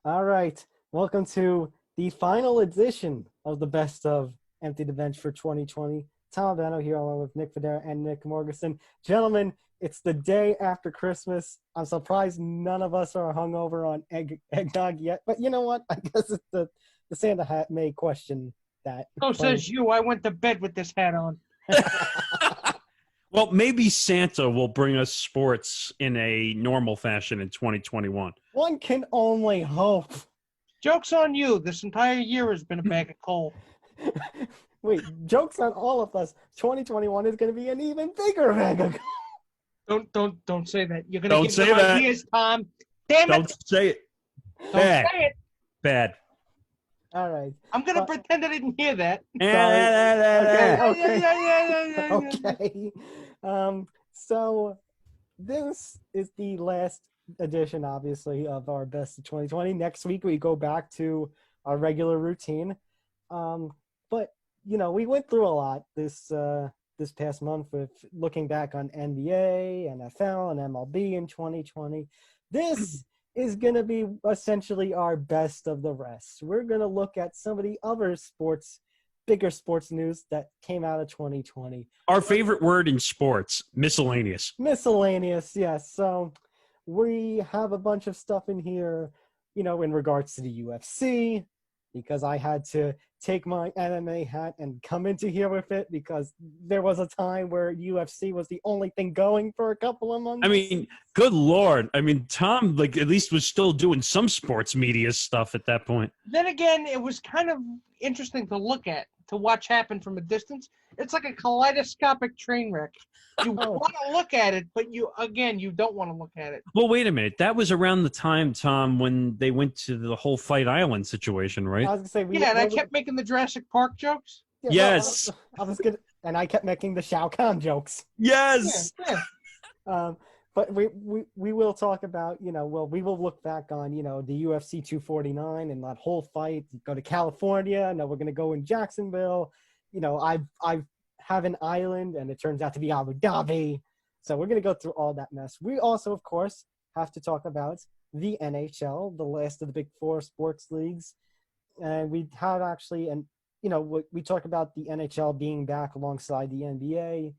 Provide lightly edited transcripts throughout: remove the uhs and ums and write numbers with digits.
All right. Welcome to the final edition of the Best of Empty the Bench for 2020. Tom Albano here along with Nick Fodera and Nick Morgasen. Gentlemen, it's the day after Christmas. I'm surprised none of us are hungover on eggnog yet. But you know what? I guess it's the Santa hat may question that. So says you. I went to bed with this hat on. Well, maybe Santa will bring us sports in a normal fashion in 2021. One can only hope. Joke's on you. This entire year has been a bag of coal. Wait, joke's on all of us. 2021 is going to be an even bigger bag of coal. Don't say that. You're Don't gonna give say them that. ideas, Tom. Damn it! Don't say it. Don't Bad. say it. Bad. All right. I'm gonna pretend I didn't hear that. Okay. So this is the last edition, obviously, of our Best of 2020. Next week we go back to our regular routine. But we went through a lot this past month with looking back on NBA, NFL, and MLB in 2020. This is going to be essentially our best of the rest. We're going to look at some of the other bigger sports news that came out of 2020. Our favorite word in sports, miscellaneous. Miscellaneous, yes. So we have a bunch of stuff in here, in regards to the UFC, because I had to take my MMA hat and come into here with it because there was a time where UFC was the only thing going for a couple of months. I mean, good Lord. I mean, Tom, at least was still doing some sports media stuff at that point. Then again, it was kind of interesting to look at, to watch happen from a distance. It's like a kaleidoscopic train wreck. You want to look at it, but you don't want to look at it. Well, wait a minute. That was around the time, Tom, when they went to the whole Fight Island situation, right? I was gonna say, and I kept making the Jurassic Park jokes. Yeah, yes. I was good, and I kept making the Shao Kahn jokes. Yes. Yeah. But we will talk about, we will look back on, the UFC 249 and that whole fight. Go to California. Now we're going to go in Jacksonville. I have an island, and it turns out to be Abu Dhabi. So we're going to go through all that mess. We also, of course, have to talk about the NHL, the last of the big four sports leagues. And we have actually, we talk about the NHL being back alongside the NBA.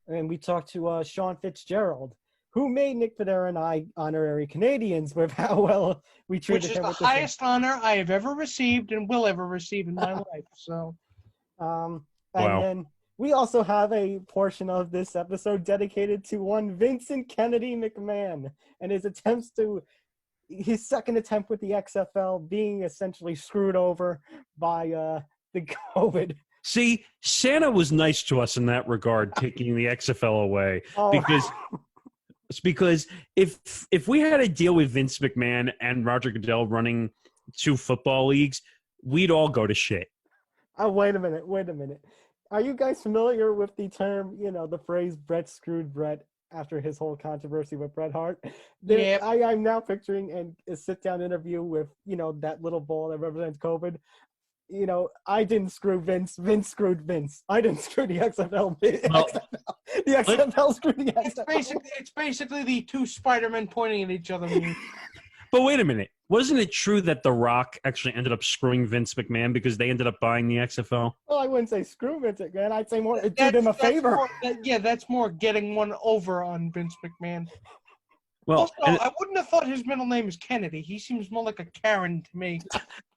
And we talked to Sean Fitzgerald, who made Nick Fodera and I honorary Canadians with how well we treated him. Which is the highest honor I have ever received and will ever receive in my life. So, and then we also have a portion of this episode dedicated to one Vincent Kennedy McMahon and his second attempt with the XFL being essentially screwed over by the COVID. See, Santa was nice to us in that regard, taking the XFL away, because if we had to deal with Vince McMahon and Roger Goodell running two football leagues, we'd all go to shit. Oh, wait a minute. Are you guys familiar with the term, the phrase Brett screwed Brett after his whole controversy with Bret Hart? Yeah. I'm now picturing a sit-down interview with, that little ball that represents COVID. I didn't screw Vince. Vince screwed Vince. I didn't screw the XFL. The XFL screwed the XFL. It's basically the two Spider-Men pointing at each other. But wait a minute. Wasn't it true that The Rock actually ended up screwing Vince McMahon because they ended up buying the XFL? Well, I wouldn't say screw Vince McMahon. I'd say more it did him a favor. That's more getting one over on Vince McMahon. Well, also, I wouldn't have thought his middle name is Kennedy. He seems more like a Karen to me.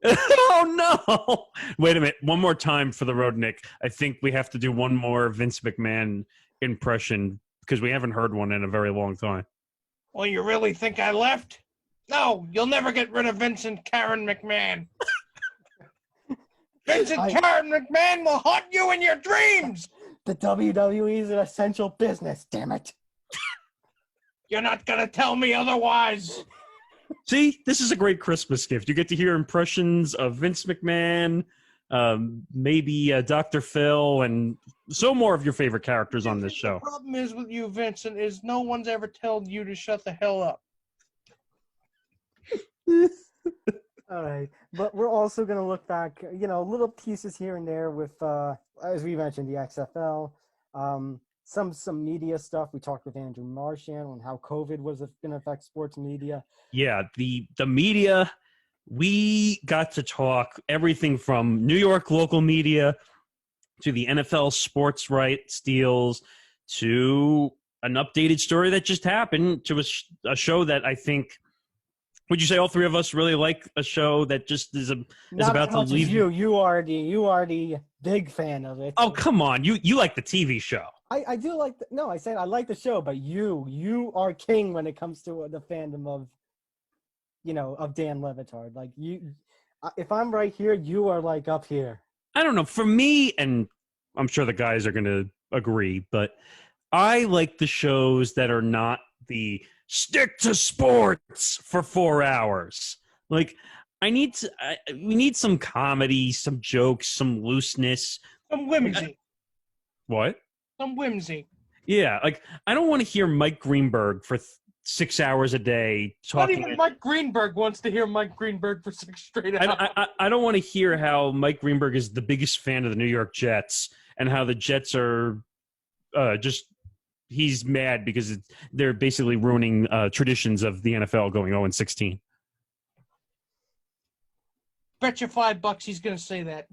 Oh, no. Wait a minute. One more time for the road, Nick. I think we have to do one more Vince McMahon impression because we haven't heard one in a very long time. Well, you really think I left? No, you'll never get rid of Vincent Karen McMahon. Karen McMahon will haunt you in your dreams. The WWE is an essential business, damn it. You're not going to tell me otherwise. See, this is a great Christmas gift. You get to hear impressions of Vince McMahon, maybe Dr. Phil, and so more of your favorite characters on this show. The problem is with you, Vincent, is no one's ever told you to shut the hell up. All right, but we're also going to look back, little pieces here and there with, as we mentioned, the XFL, some media stuff. We talked with Andrew Marchand on how COVID was going to affect sports media. Yeah, the media we got to talk everything from New York local media to the NFL sports rights deals to an updated story that just happened to a show that I think. Would you say all three of us really like a show that just is Not about as to much leave? as you. You are the big fan of it. Oh, come on. You like the TV show. I do like no, I said I like the show, but you are king when it comes to the fandom of of Dan Le Batard. Like if I'm right here, you are like up here. I don't know. For me, and I'm sure the guys are going to agree, but I like the shows that are not the stick to sports for 4 hours. Like we need some comedy, some jokes, some looseness. Some whimsy. What? Some whimsy. Yeah, like I don't want to hear Mike Greenberg for 6 hours a day talking. Not even Mike Greenberg wants to hear Mike Greenberg for 6 straight hours. I don't want to hear how Mike Greenberg is the biggest fan of the New York Jets and how the Jets are he's mad because they're basically ruining traditions of the NFL going 0-16. Bet you $5 he's going to say that.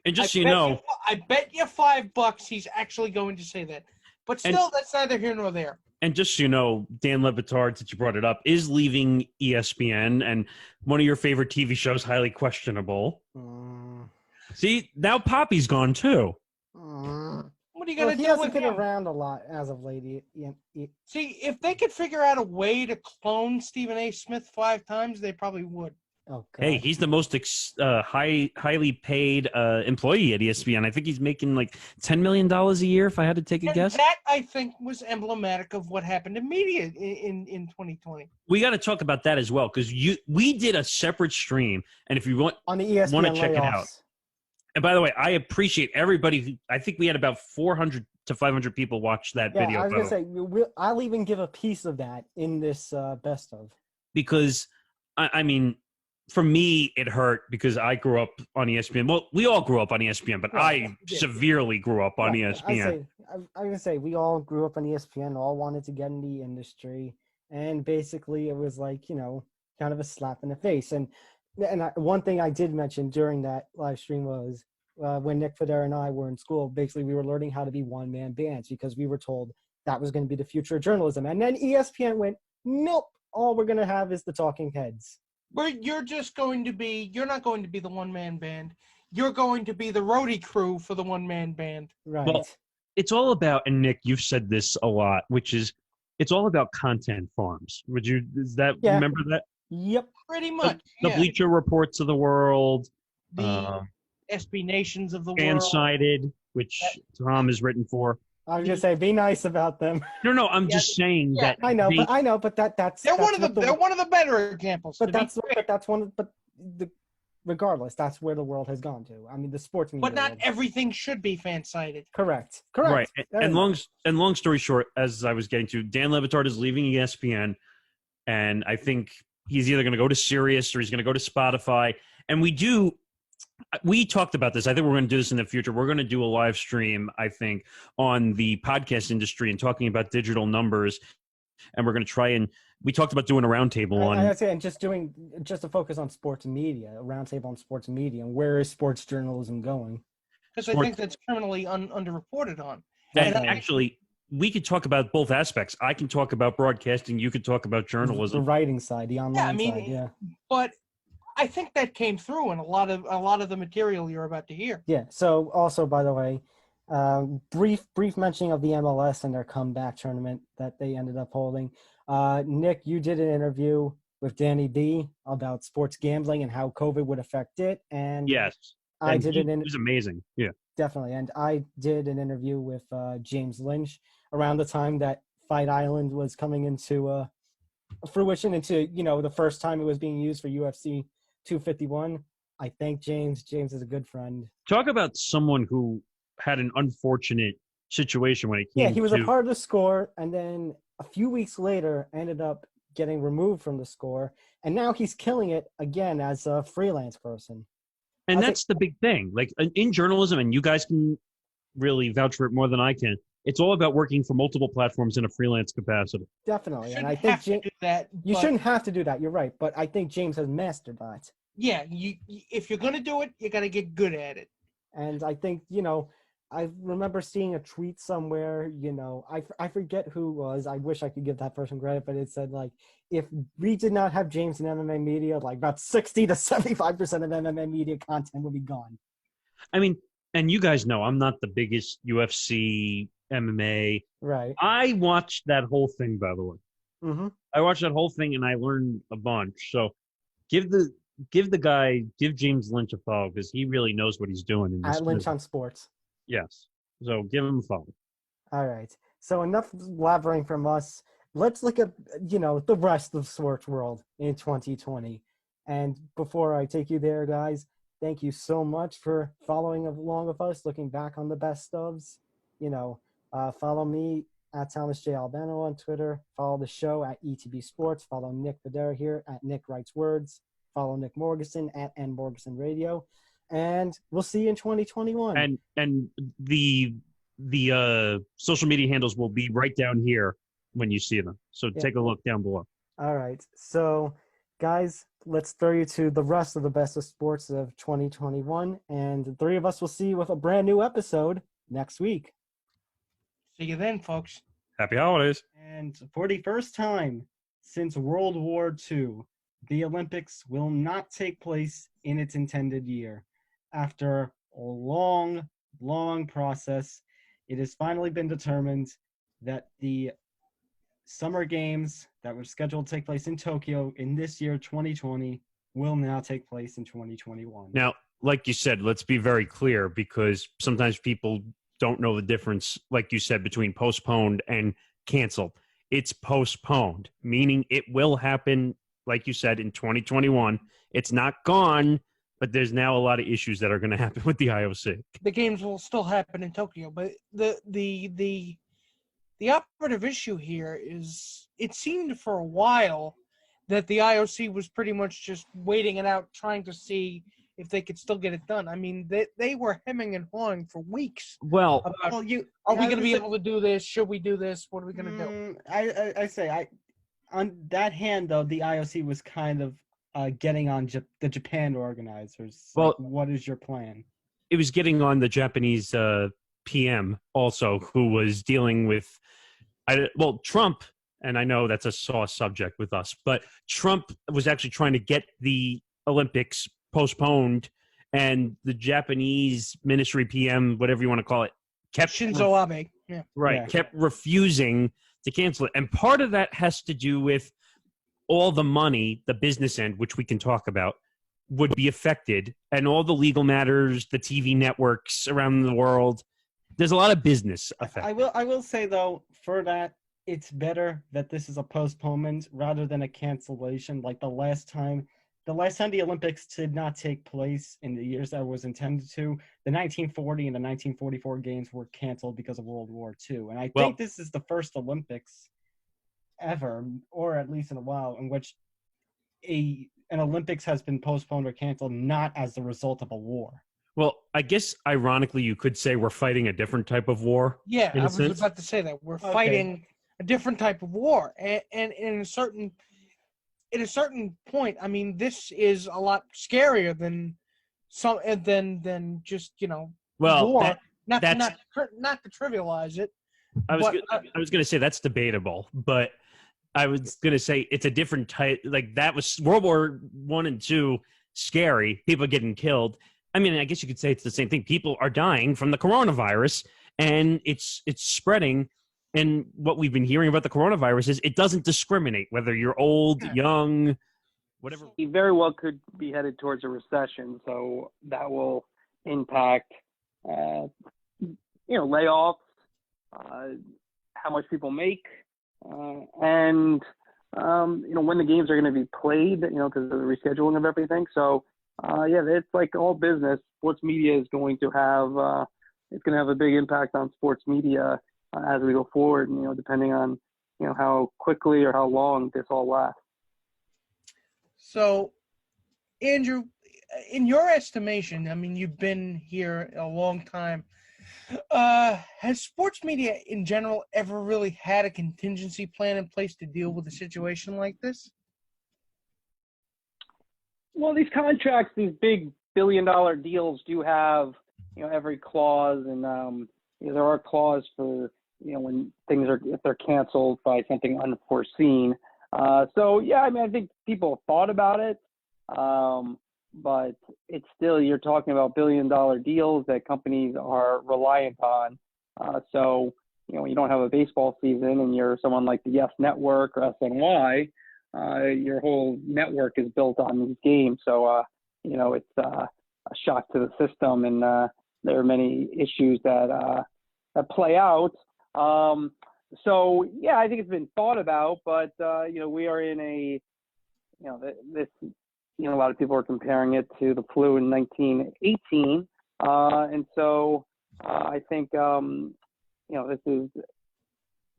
And just so you know, I bet you $5 he's actually going to say that. But still, that's neither here nor there. And just so you know, Dan Le Batard, since you brought it up, is leaving ESPN, and one of your favorite TV shows, highly questionable. See, now Poppy's gone too. What are you going to do? He hasn't been around a lot as of late. See, if they could figure out a way to clone Stephen A. Smith 5 times, they probably would. Oh, God. Hey, he's the most highly paid employee at ESPN. I think he's making like $10 million a year, if I had to take a guess. That, I think, was emblematic of what happened in media in 2020. We got to talk about that as well, because we did a separate stream, and if you want on the ESPN to check it out. And by the way, I appreciate everybody. I think we had about 400 to 500 people watch that video. I was going to say, I'll even give a piece of that in this best of. Because, I mean, for me, it hurt because I grew up on ESPN. Well, we all grew up on ESPN, but I severely grew up on ESPN. I'm going to say, we all grew up on ESPN, all wanted to get in the industry. And basically, it was like, kind of a slap in the face. And one thing I did mention during that live stream was when Nick Fodera and I were in school, basically we were learning how to be one-man bands because we were told that was going to be the future of journalism. And then ESPN went, nope, all we're going to have is the talking heads. But you're not going to be the one-man band. You're going to be the roadie crew for the one-man band. Right. Well, it's all about, and Nick, you've said this a lot, which is it's all about content farms. Remember that? Yep. Pretty much. The Bleacher Reports of the world. The SB Nations of the world. Fan-sided, which Tom has written for. I was gonna say, be nice about them. No, I'm just saying that. I know, but that's they're one of the better examples. Regardless, that's where the world has gone to. I mean, the sports media. But not everything should be fan-sided. Correct. Right. And long story short, as I was getting to, Dan Le Batard is leaving ESPN, and I think he's either going to go to Sirius or he's going to go to Spotify. And we talked about this. I think we're going to do this in the future. We're going to do a live stream, I think, on the podcast industry and talking about digital numbers. And we're going to try and we talked about doing a roundtable on. I'd say, and just to focus on sports media, a roundtable on sports media, and where is sports journalism going? Because I think that's criminally underreported on. Actually, we could talk about both aspects. I can talk about broadcasting. You could talk about journalism. The writing side, the online side, yeah. But I think that came through in a lot of the material you're about to hear. Yeah. So also, by the way, brief mentioning of the MLS and their comeback tournament that they ended up holding. Nick, you did an interview with Danny B about sports gambling and how COVID would affect it. And yes, it was amazing. Yeah, definitely. And I did an interview with James Lynch around the time that Fight Island was coming into fruition, into the first time it was being used for UFC 251. I thank James. James is a good friend. Talk about someone who had an unfortunate situation when it came. Yeah, he was a part of the score, and then a few weeks later ended up getting removed from the score, and now he's killing it again as a freelance person. And that's the big thing. Like in journalism, and you guys can really vouch for it more than I can. It's all about working for multiple platforms in a freelance capacity. Definitely. And I Shouldn't think have to do that. you but- shouldn't have to do that. You're right. But I think James has mastered that. Yeah, if you're gonna do it, you gotta get good at it. And I think, I remember seeing a tweet somewhere, I forget who it was. I wish I could give that person credit, but it said, like, if we did not have James in MMA media, like about 60 to 75% of MMA media content would be gone. I mean, and you guys know I'm not the biggest UFC, MMA. Right. I watched that whole thing, by the way. Mm-hmm. I watched that whole thing and I learned a bunch. So give James Lynch a follow because he really knows what he's doing in this. At Lynch business. on Sports. Yes. So give him a follow. All right. So enough blabbering from us. Let's look at, the rest of the sports world in 2020. And before I take you there, guys, thank you so much for following along with us, looking back on the best ofs. Follow me at Thomas J. Albano on Twitter. Follow the show at ETB Sports. Follow Nick Fodera here at Nick Writes Words. Follow Nick Morgasen at N Morgasen Radio. And we'll see you in 2021. And the social media handles will be right down here when you see them. So take a look down below. All right. So, guys, let's throw you to the rest of the best of sports of 2021. And the three of us will see you with a brand new episode next week. See you then, folks. Happy holidays. And for the first time since World War II, the Olympics will not take place in its intended year. After a long, long process, it has finally been determined that the Summer Games that were scheduled to take place in Tokyo in this year, 2020, will now take place in 2021. Now, like you said, let's be very clear because sometimes people don't know the difference, like you said, between postponed and canceled. It's postponed, meaning it will happen, like you said, in 2021. It's not gone, but there's now a lot of issues that are going to happen with the IOC. The games will still happen in Tokyo, but the operative issue here is it seemed for a while that the IOC was pretty much just waiting it out, trying to see if they could still get it done. I mean, they were hemming and hawing for weeks. Well, about, are we going to be able to do this? Should we do this? What are we going to do? I say, on that hand, though, the IOC was kind of getting on the Japan organizers. Well, like, what is your plan? It was getting on the Japanese PM also, who was dealing with, Trump, and I know that's a sore subject with us, but Trump was actually trying to get the Olympics postponed, and the Japanese ministry PM, whatever you want to call it, kept Shinzo Abe. Yeah. Right, Yeah. kept refusing to cancel it. And part of that has to do with all the money, the business end, which we can talk about, would be affected, and all the legal matters, the TV networks around the world. There's a lot of business effect. I will say, though, for that, it's better that this is a postponement rather than a cancellation. Like the last time the Olympics did not take place in the years that it was intended to, the 1940 and the 1944 games were canceled because of World War II. And I think this is the first Olympics ever, or at least in a while, in which an Olympics has been postponed or canceled not as the result of a war. Well, I guess ironically, you could say we're fighting a different type of war. Yeah, I was about to say that. We're fighting a different type of war. And in a certain point, I mean, this is a lot scarier than just, war. Not to trivialize it. I was going to say that's debatable, but I was going to say it's a different type. Like that was World War I and II, scary. People getting killed. I mean, I guess you could say it's the same thing. People are dying from the coronavirus, and it's spreading. And what we've been hearing about the coronavirus is it doesn't discriminate whether you're old, young, whatever. He very well could be headed towards a recession, so that will impact, layoffs, how much people make, and when the games are going to be played, because of the rescheduling of everything. So, it's like all business. Sports media is going to have a big impact on sports media as we go forward, depending on, how quickly or how long this all lasts. So, Andrew, in your estimation, I mean, you've been here a long time. Has sports media in general ever really had a contingency plan in place to deal with a situation like this? Well, these contracts, these big billion-dollar deals, do have every clause, and there are clauses for when things are, if they're canceled by something unforeseen. So yeah, I mean, I think people have thought about it, but it's still, you're talking about billion-dollar deals that companies are reliant on. So when you don't have a baseball season and you're someone like the Yes Network or SNY, your whole network is built on these games. So it's a shock to the system, and there are many issues that play out. So yeah, I think it's been thought about, but we are in a this a lot of people are comparing it to the flu in 1918, and so I think this is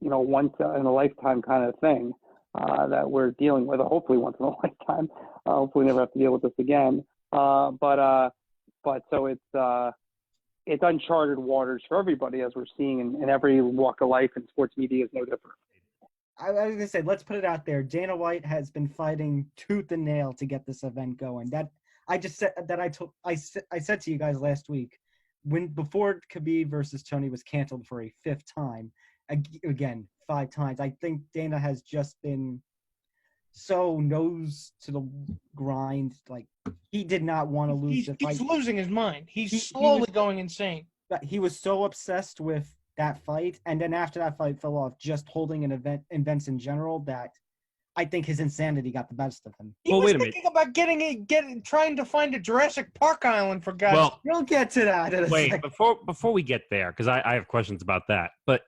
once in a lifetime kind of thing that we're dealing with. Hopefully once in a lifetime. Hopefully we never have to deal with this again. But so it's uncharted waters for everybody, as we're seeing in every walk of life, and sports media is no different. I was gonna say, let's put it out there. Dana White has been fighting tooth and nail to get this event going. I said to you guys last week, before Khabib versus Tony was canceled for a fifth time, again 5 times. I think Dana has just been so nose to the grind. Like, he did not want to lose the fight. He's losing his mind. He's slowly going insane. But he was so obsessed with that fight, and then after that fight fell off, just holding events in general, that I think his insanity got the best of him. He was thinking about trying to find a Jurassic Park island, for God's sake. Well, we'll get to that. Wait, before we get there, because I have questions about that. But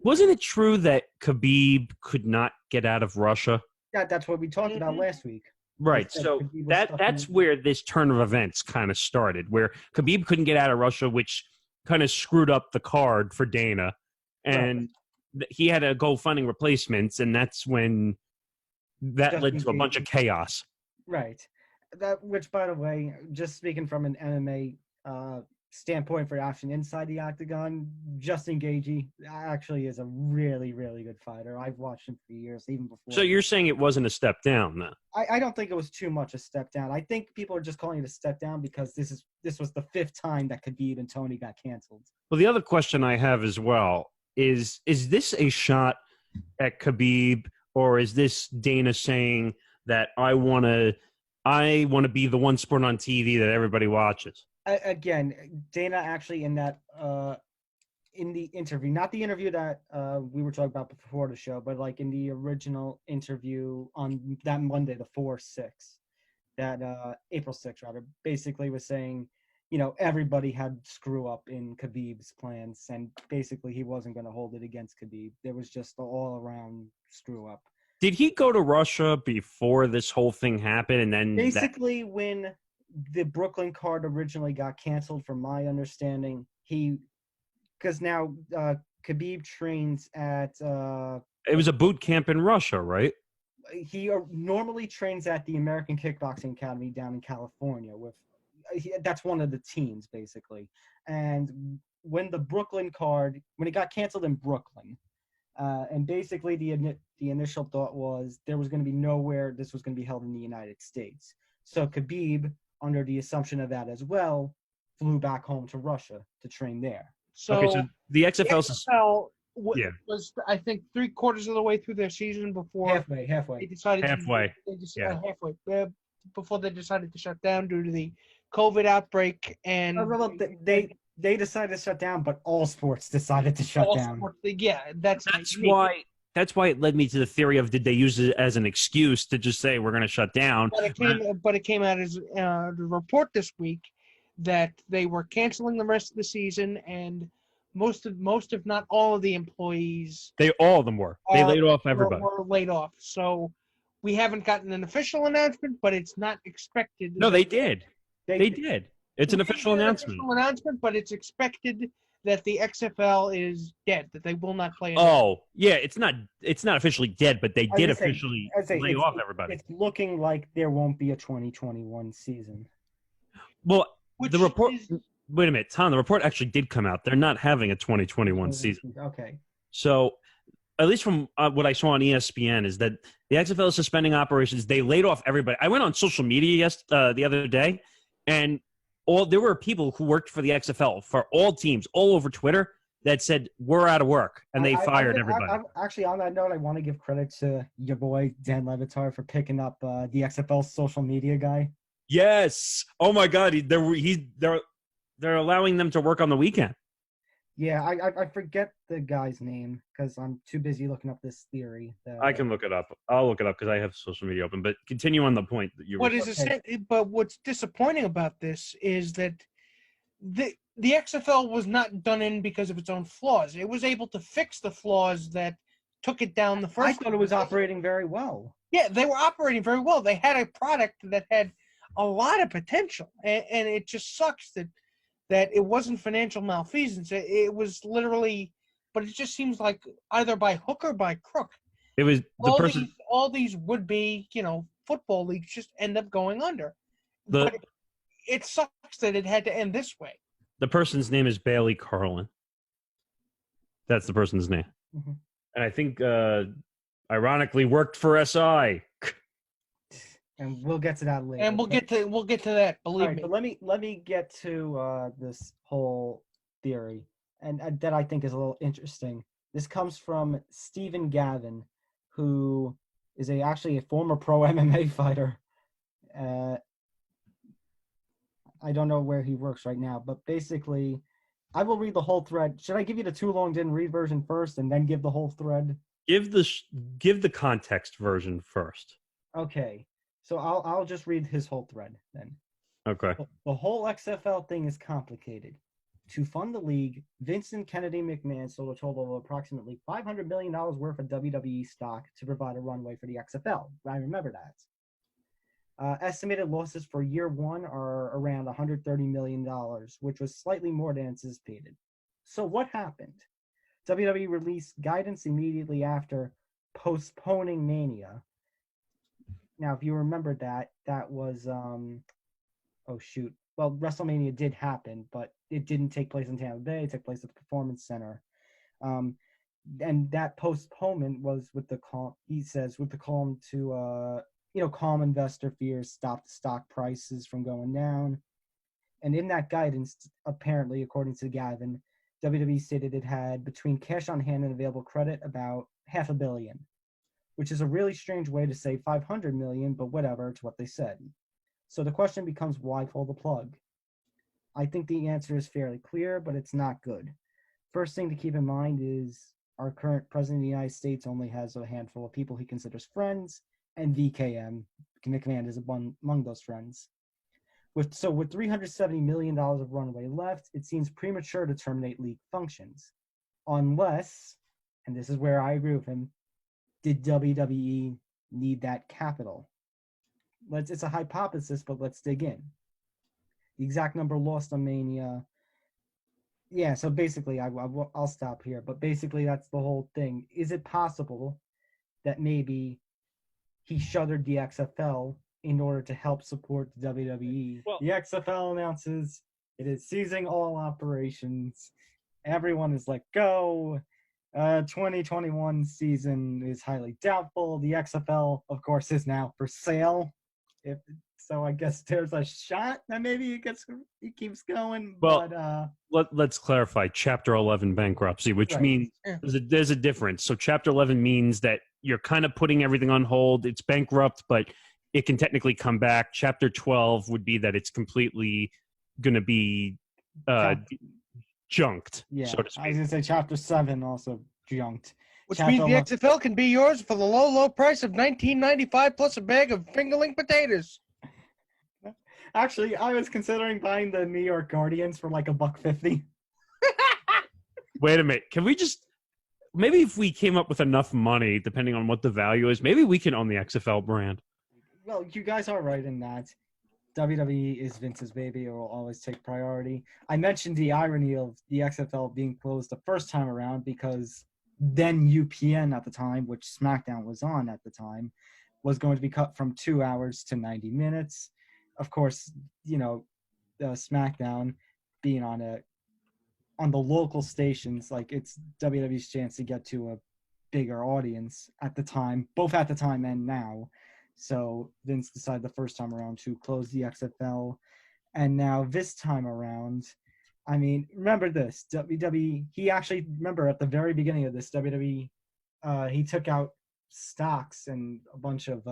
wasn't it true that Khabib could not get out of Russia? Yeah, that's what we talked about last week. Right. So that's where this turn of events kind of started, where Khabib couldn't get out of Russia, which kind of screwed up the card for Dana, and he had to go finding replacements, and that's when that led to a bunch of chaos. Right. Which, by the way, just speaking from an MMA standpoint for action inside the octagon, Justin Gaethje actually is a really, really good fighter. I've watched him for years, even before. So you're saying it wasn't a step down, then? I don't think it was too much a step down. I think people are just calling it a step down because this was the 5th time that Khabib and Tony got canceled. Well, the other question I have as well is this a shot at Khabib, or is this Dana saying that I want to be the one sport on TV that everybody watches? Again, Dana actually in that in the interview, not the interview that we were talking about before the show, but like in the original interview on that Monday, the 4/6, that April 6th rather, basically was saying, everybody had screw up in Khabib's plans, and basically he wasn't going to hold it against Khabib. There was just all around screw up. Did he go to Russia before this whole thing happened, and then basically when the Brooklyn card originally got canceled, from my understanding, because now Khabib trains at it was a boot camp in Russia, right? He normally trains at the American Kickboxing Academy down in California. That's one of the teams, basically. And when the Brooklyn card, when it got canceled in Brooklyn, and basically the initial thought was there was going to be nowhere this was going to be held in the United States. So Khabib, under the assumption of that as well, flew back home to Russia to train there. So the XFL was, I think, 3/4 of the way through their season before halfway. They decided halfway. Before they decided to shut down due to the COVID outbreak, and they decided to shut down, but all sports decided to shut down. That's why it led me to the theory of, did they use it as an excuse to just say we're going to shut down? But it came out as a report this week that they were canceling the rest of the season, and most if not all of the employees. All of them were. They laid off everybody. Were laid off. So we haven't gotten an official announcement, but it's not expected. No, they did. They did. It's an official announcement. But it's expected that the XFL is dead, that they will not play anymore. Oh, yeah, it's not officially dead, but they did officially lay off everybody. It's looking like there won't be a 2021 season. Well, the report wait a minute, Tom. The report actually did come out. They're not having a 2021 season. Okay. So, at least from what I saw on ESPN, is that the XFL is suspending operations. They laid off everybody. I went on social media the other day, and there were people who worked for the XFL for all teams all over Twitter that said we're out of work, and they fired everybody. Actually, on that note, I want to give credit to your boy Dan Levitar for picking up the XFL social media guy. Yes. Oh my God. They're allowing them to work on the weekend. Yeah, I forget the guy's name because I'm too busy looking up this theory. I can look it up. I'll look it up because I have social media open. But continue on the point that you. But what's disappointing about this is that the XFL was not done in because of its own flaws. It was able to fix the flaws that took it down the first. I thought it was operating very well. Yeah, they were operating very well. They had a product that had a lot of potential, and it just sucks that it wasn't financial malfeasance. It was literally, but it just seems like either by hook or by crook. It was all these would-be, football leagues just end up going under. But it sucks that it had to end this way. The person's name is Bailey Carlin. That's the person's name. Mm-hmm. And I think, ironically, worked for SI. And we'll get to that later. And we'll get to that. Believe me. But let me get to this whole theory, and that I think is a little interesting. This comes from Stephen Gavin, who is actually a former pro MMA fighter. I don't know where he works right now, but basically, I will read the whole thread. Should I give you the too long didn't read version first, and then give the whole thread? Give the context version first. Okay. So I'll just read his whole thread then. Okay. The whole XFL thing is complicated. To fund the league, Vincent Kennedy McMahon sold a total of approximately $500 million worth of WWE stock to provide a runway for the XFL. I remember that. Estimated losses for year one are around $130 million, which was slightly more than anticipated. So what happened? WWE released guidance immediately after postponing Mania. Now, if you remember that was, well, WrestleMania did happen, but it didn't take place in Tampa Bay. It took place at the Performance Center. And that postponement was with the calm to, calm investor fears, stop the stock prices from going down. And in that guidance, apparently, according to Gavin, WWE stated it had between cash on hand and available credit about $500 million. Which is a really strange way to say 500 million, but whatever, it's what they said. So the question becomes, why pull the plug? I think the answer is fairly clear, but it's not good. First thing to keep in mind is our current president of the United States only has a handful of people he considers friends, and VKM, McMahon, is among those friends. With $370 million of runway left, it seems premature to terminate league functions. Unless, and this is where I agree with him, did WWE need that capital? It's a hypothesis, but let's dig in. The exact number lost on Mania. Yeah, so basically, I'll stop here. But basically, that's the whole thing. Is it possible that maybe he shuttered the XFL in order to help support the WWE? Well, the XFL announces it is ceasing all operations. Everyone is let go. 2021 season is highly doubtful. The XFL, of course, is now for sale. So I guess there's a shot that maybe it keeps going. Well, let's clarify Chapter 11 bankruptcy, which means there's a difference. So Chapter 11 means that you're kind of putting everything on hold. It's bankrupt, but it can technically come back. Chapter 12 would be that it's completely going to be junked, so to speak. I was going to say Chapter 7 also junked. Which means the XFL can be yours for the low, low price of $19.95 plus a bag of fingerling potatoes. Actually, I was considering buying the New York Guardians for like $1.50. Wait a minute. Can we maybe if we came up with enough money, depending on what the value is, maybe we can own the XFL brand. Well, you guys are right in that. WWE is Vince's baby. It will always take priority. I mentioned the irony of the XFL being closed the first time around because then UPN at the time, which SmackDown was on at the time, was going to be cut from 2 hours to 90 minutes. Of course, SmackDown being on the local stations, like it's WWE's chance to get to a bigger audience at the time, both at the time and now. So Vince decided the first time around to close the XFL, and now this time around, I mean, remember this, WWE, he actually, remember at the very beginning of this, WWE, he took out stocks and a bunch of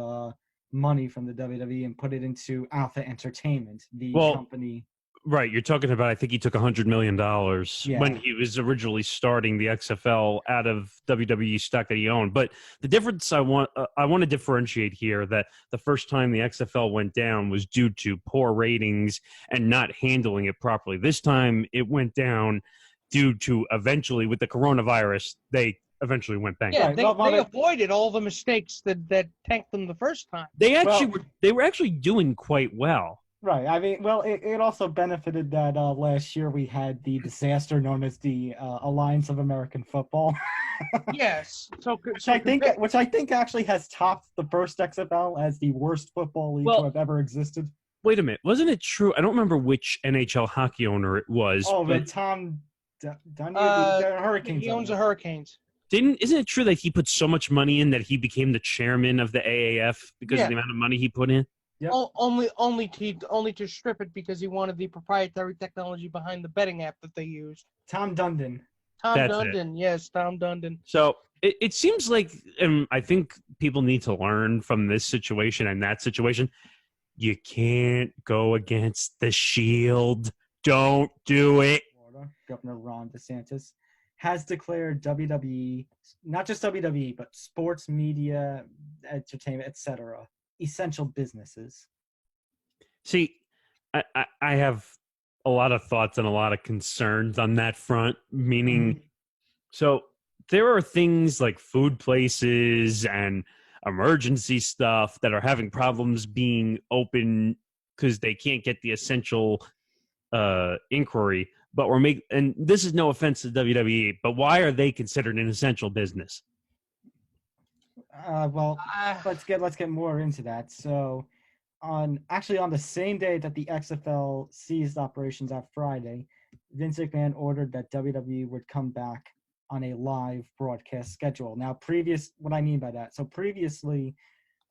money from the WWE and put it into Alpha Entertainment, the company. Right, you're talking about, I think he took $100 million when Yeah. he was originally starting the XFL out of WWE stock that he owned. But the difference I want to differentiate here, that the first time the XFL went down was due to poor ratings and not handling it properly. This time it went down due to, eventually, with the coronavirus, they eventually went bankrupt. Yeah, they avoided all the mistakes that tanked them the first time. They were actually doing quite well. Right. I mean, well, it also benefited that last year we had the disaster known as the Alliance of American Football. Yes. Which I think actually has topped the first XFL as the worst football league to have ever existed. Wait a minute. Wasn't it true? I don't remember which NHL hockey owner it was. Oh, but Tom Dunn, the Hurricanes. He owns the Hurricanes. Isn't it true that he put so much money in that he became the chairman of the AAF because of the amount of money he put in? Yep. Only to strip it because he wanted the proprietary technology behind the betting app that they used. Tom Dundon. Yes, Tom Dundon. So it seems like, I think people need to learn from this situation and that situation. You can't go against the Shield. Don't do it. Florida, Governor Ron DeSantis has declared WWE, not just WWE, but sports, media, entertainment, etc., essential businesses. See, I have a lot of thoughts and a lot of concerns on that front, meaning, so there are things like food places and emergency stuff that are having problems being open because they can't get the essential inquiry, but and this is no offense to WWE, but why are they considered an essential business? Let's get more into that. So, on the same day that the XFL ceased operations on Friday, Vince McMahon ordered that WWE would come back on a live broadcast schedule. Now, what I mean by that, so previously,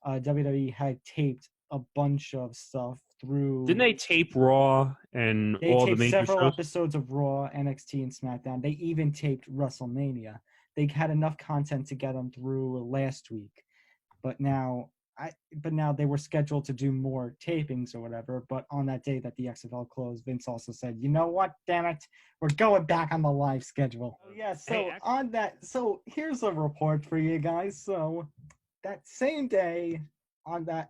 WWE had taped a bunch of stuff through. Didn't they tape Raw and all the major shows? They taped several episodes of Raw, NXT, and SmackDown. They even taped WrestleMania. They had enough content to get them through last week, but now they were scheduled to do more tapings or whatever. But on that day that the XFL closed, Vince also said, "You know what? Damn it, we're going back on the live schedule." Yeah. So here's a report for you guys. So that same day, that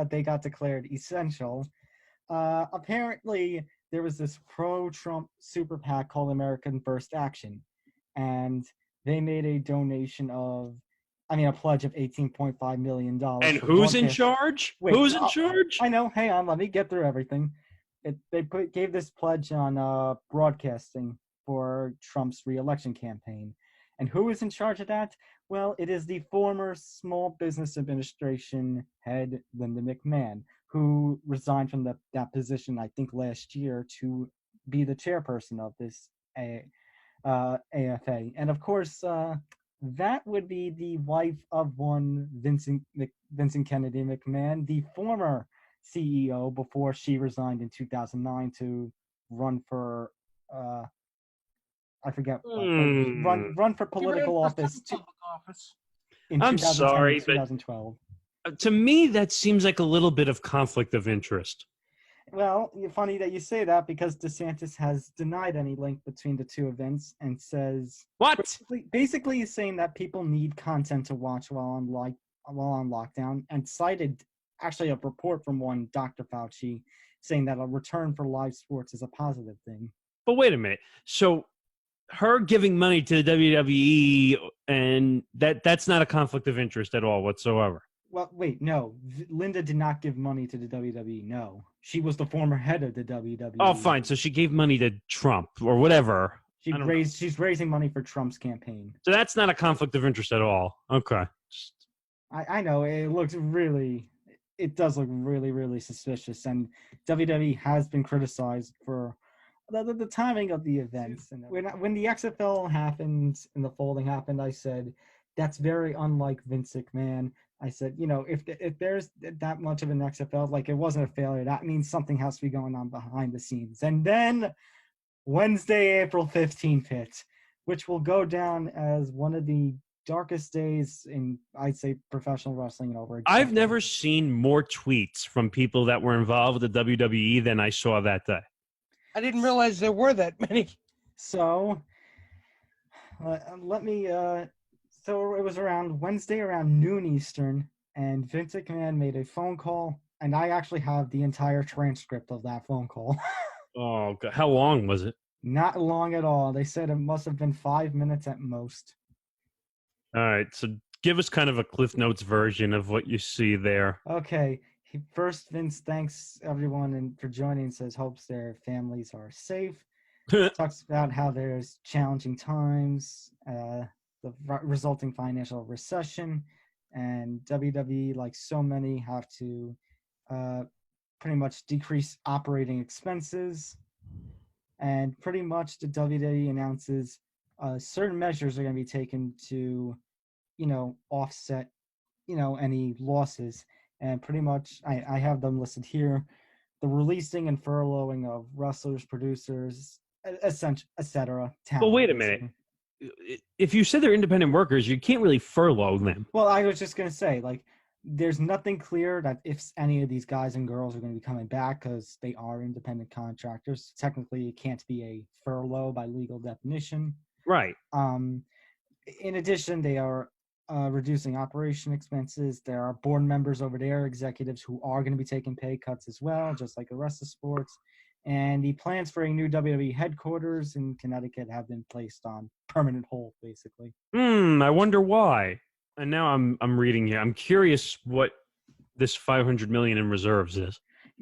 they got declared essential, apparently there was this pro-Trump super PAC called American First Action. And they made a pledge of $18.5 million. And who's in charge? Who's in charge? I know. Hang on. Let me get through everything. Gave this pledge on broadcasting for Trump's re-election campaign. And who is in charge of that? Well, it is the former Small Business Administration head, Linda McMahon, who resigned from that position, I think, last year to be the chairperson of this AFA. And of course, that would be the wife of one Vincent Kennedy McMahon, the former CEO, before she resigned in 2009 to run for I forget run for political office. I'm sorry, 2012. But to me that seems like a little bit of conflict of interest. Well, funny that you say that, because DeSantis has denied any link between the two events and says basically he's saying that people need content to watch while on lockdown, and cited actually a report from one Dr. Fauci saying that a return for live sports is a positive thing. But wait a minute. So her giving money to the WWE, and that's not a conflict of interest at all whatsoever. Well, wait, no. Linda did not give money to the WWE, no. She was the former head of the WWE. Oh, fine. So she gave money to Trump or whatever. She's raising money for Trump's campaign. So that's not a conflict of interest at all. Okay. I know. It does look really, really suspicious. And WWE has been criticized for the timing of the events. And when the XFL happened and the folding happened, I said, that's very unlike Vince McMahon. I said, if there's that much of an XFL, like it wasn't a failure, that means something has to be going on behind the scenes. And then Wednesday, April 15th hit, which will go down as one of the darkest days in, I'd say, professional wrestling in over a decade. I've never seen more tweets from people that were involved with the WWE than I saw that day. I didn't realize there were that many. So, so it was around Wednesday around noon Eastern, and Vince McMahon made a phone call, and I actually have the entire transcript of that phone call. Oh, God. How long was it? Not long at all. They said it must have been 5 minutes at most. All right, so give us kind of a Cliff Notes version of what you see there. Okay. First, Vince thanks everyone for joining and says hopes their families are safe. Talks about how there's challenging times, the resulting financial recession, and WWE, like so many, have to pretty much decrease operating expenses. And pretty much the WWE announces certain measures are going to be taken to, offset, any losses. And pretty much, I have them listed here: the releasing and furloughing of wrestlers, producers, etc. Well, wait a minute. If you said they're independent workers, you can't really furlough them. Well, I was just going to say, there's nothing clear that if any of these guys and girls are going to be coming back because they are independent contractors. Technically, it can't be a furlough by legal definition. Right. In addition, they are reducing operation expenses. There are board members over there, executives who are going to be taking pay cuts as well, just like the rest of sports. And the plans for a new WWE headquarters in Connecticut have been placed on permanent hold, basically. I wonder why. And now I'm reading here. I'm curious what this $500 million in reserves is.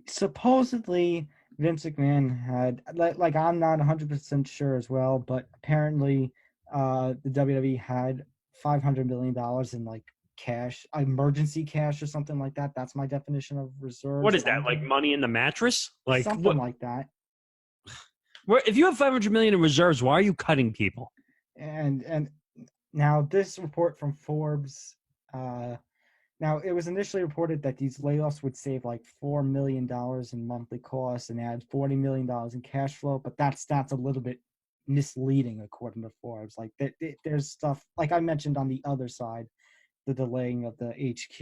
Supposedly, Vince McMahon had, I'm not 100% sure as well, but apparently the WWE had $500 million in cash, emergency cash or something like that. That's my definition of reserves. What is that? Like money in the mattress? Something like that. If you have $500 million in reserves, why are you cutting people? And now this report from Forbes, now it was initially reported that these layoffs would save $4 million in monthly costs and add $40 million in cash flow, but that's a little bit misleading according to Forbes. There's stuff, like I mentioned on the other side, the delaying of the HQ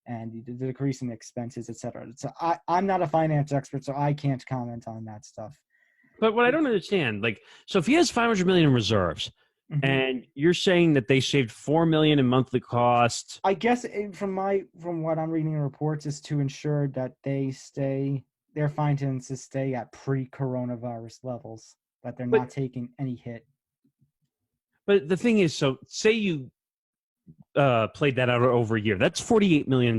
and the decrease in expenses, etc. So I'm not a finance expert, so I can't comment on that stuff. But what I don't understand, so if he has $500 million in reserves, mm-hmm. and you're saying that they saved $4 million in monthly costs, I guess from what I'm reading in reports is to ensure that their finances stay at pre-coronavirus levels, that they're not taking any hit. But the thing is, so say you played that out over a year, that's $48 million.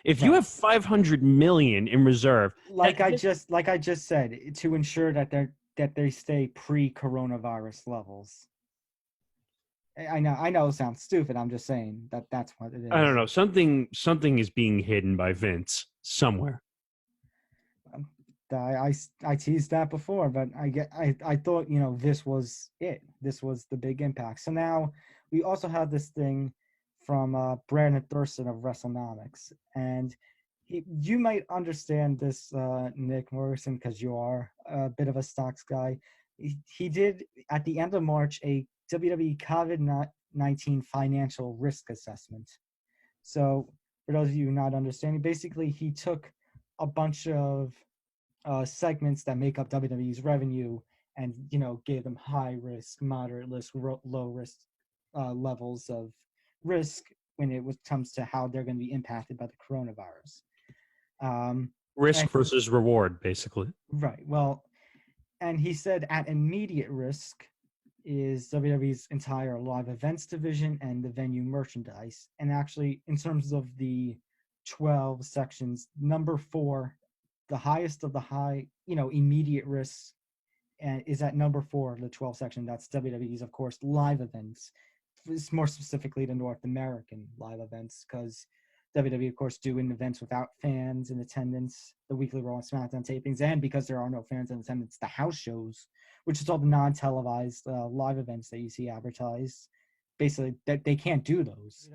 If you have $500 million in reserve, like I just said, to ensure that they stay pre-coronavirus levels. I know it sounds stupid. I'm just saying that's what it is. I don't know. Something is being hidden by Vince somewhere. I teased that before, but I thought this was it. This was the big impact. So now we also have this thing from Brandon Thurston of WrestleNomics, and you might understand this, Nick Morgasen, because you are a bit of a stocks guy. He did at the end of March a WWE COVID-19 financial risk assessment. So for those of you not understanding, basically he took a bunch of segments that make up WWE's revenue and gave them high risk, moderate risk, low risk levels of risk when it comes to how they're going to be impacted by the coronavirus. Risk versus reward, basically. Right. Well, and he said at immediate risk is WWE's entire live events division and the venue merchandise. And actually, in terms of the 12 sections, number 4, the highest of the high, immediate risks, and is at number 4 of the 12 section. That's WWE's, of course, live events. It's more specifically the North American live events, because WWE, of course, doing events without fans in attendance, the weekly Raw and SmackDown tapings, and because there are no fans in attendance, the house shows, which is all the non-televised live events that you see advertised. Basically, that they can't do those.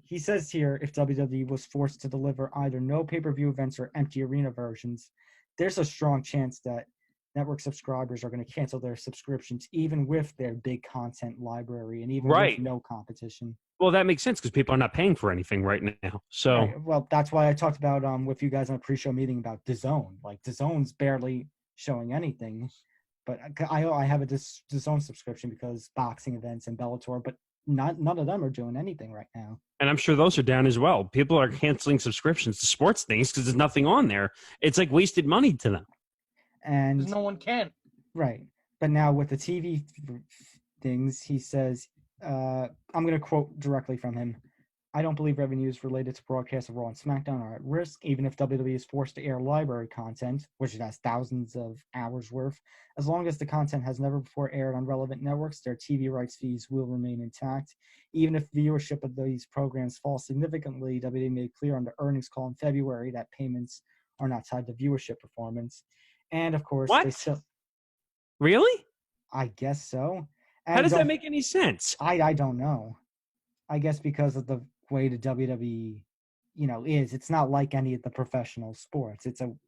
He says here, if WWE was forced to deliver either no pay-per-view events or empty arena versions, there's a strong chance that network subscribers are going to cancel their subscriptions, even with their big content library and even with no competition. Well, that makes sense because people are not paying for anything right now. So, right. Well, that's why I talked about with you guys on a pre-show meeting about DAZN. Like DAZN's barely showing anything, but I have a DAZN subscription because boxing events and Bellator, but none of them are doing anything right now. And I'm sure those are down as well. People are canceling subscriptions to sports things because there's nothing on there. It's like wasted money to them. And no one can. Right. But now with the TV things, he says, I'm going to quote directly from him. I don't believe revenues related to broadcasts of Raw and SmackDown are at risk, even if WWE is forced to air library content, which it has thousands of hours worth. As long as the content has never before aired on relevant networks, their TV rights fees will remain intact. Even if viewership of these programs falls significantly, WWE made clear on the earnings call in February that payments are not tied to viewership performance. And, of course, what? They still... Really? I guess so. And how does that make any sense? I don't know. I guess because of the way the WWE, is. It's not like any of the professional sports. It's an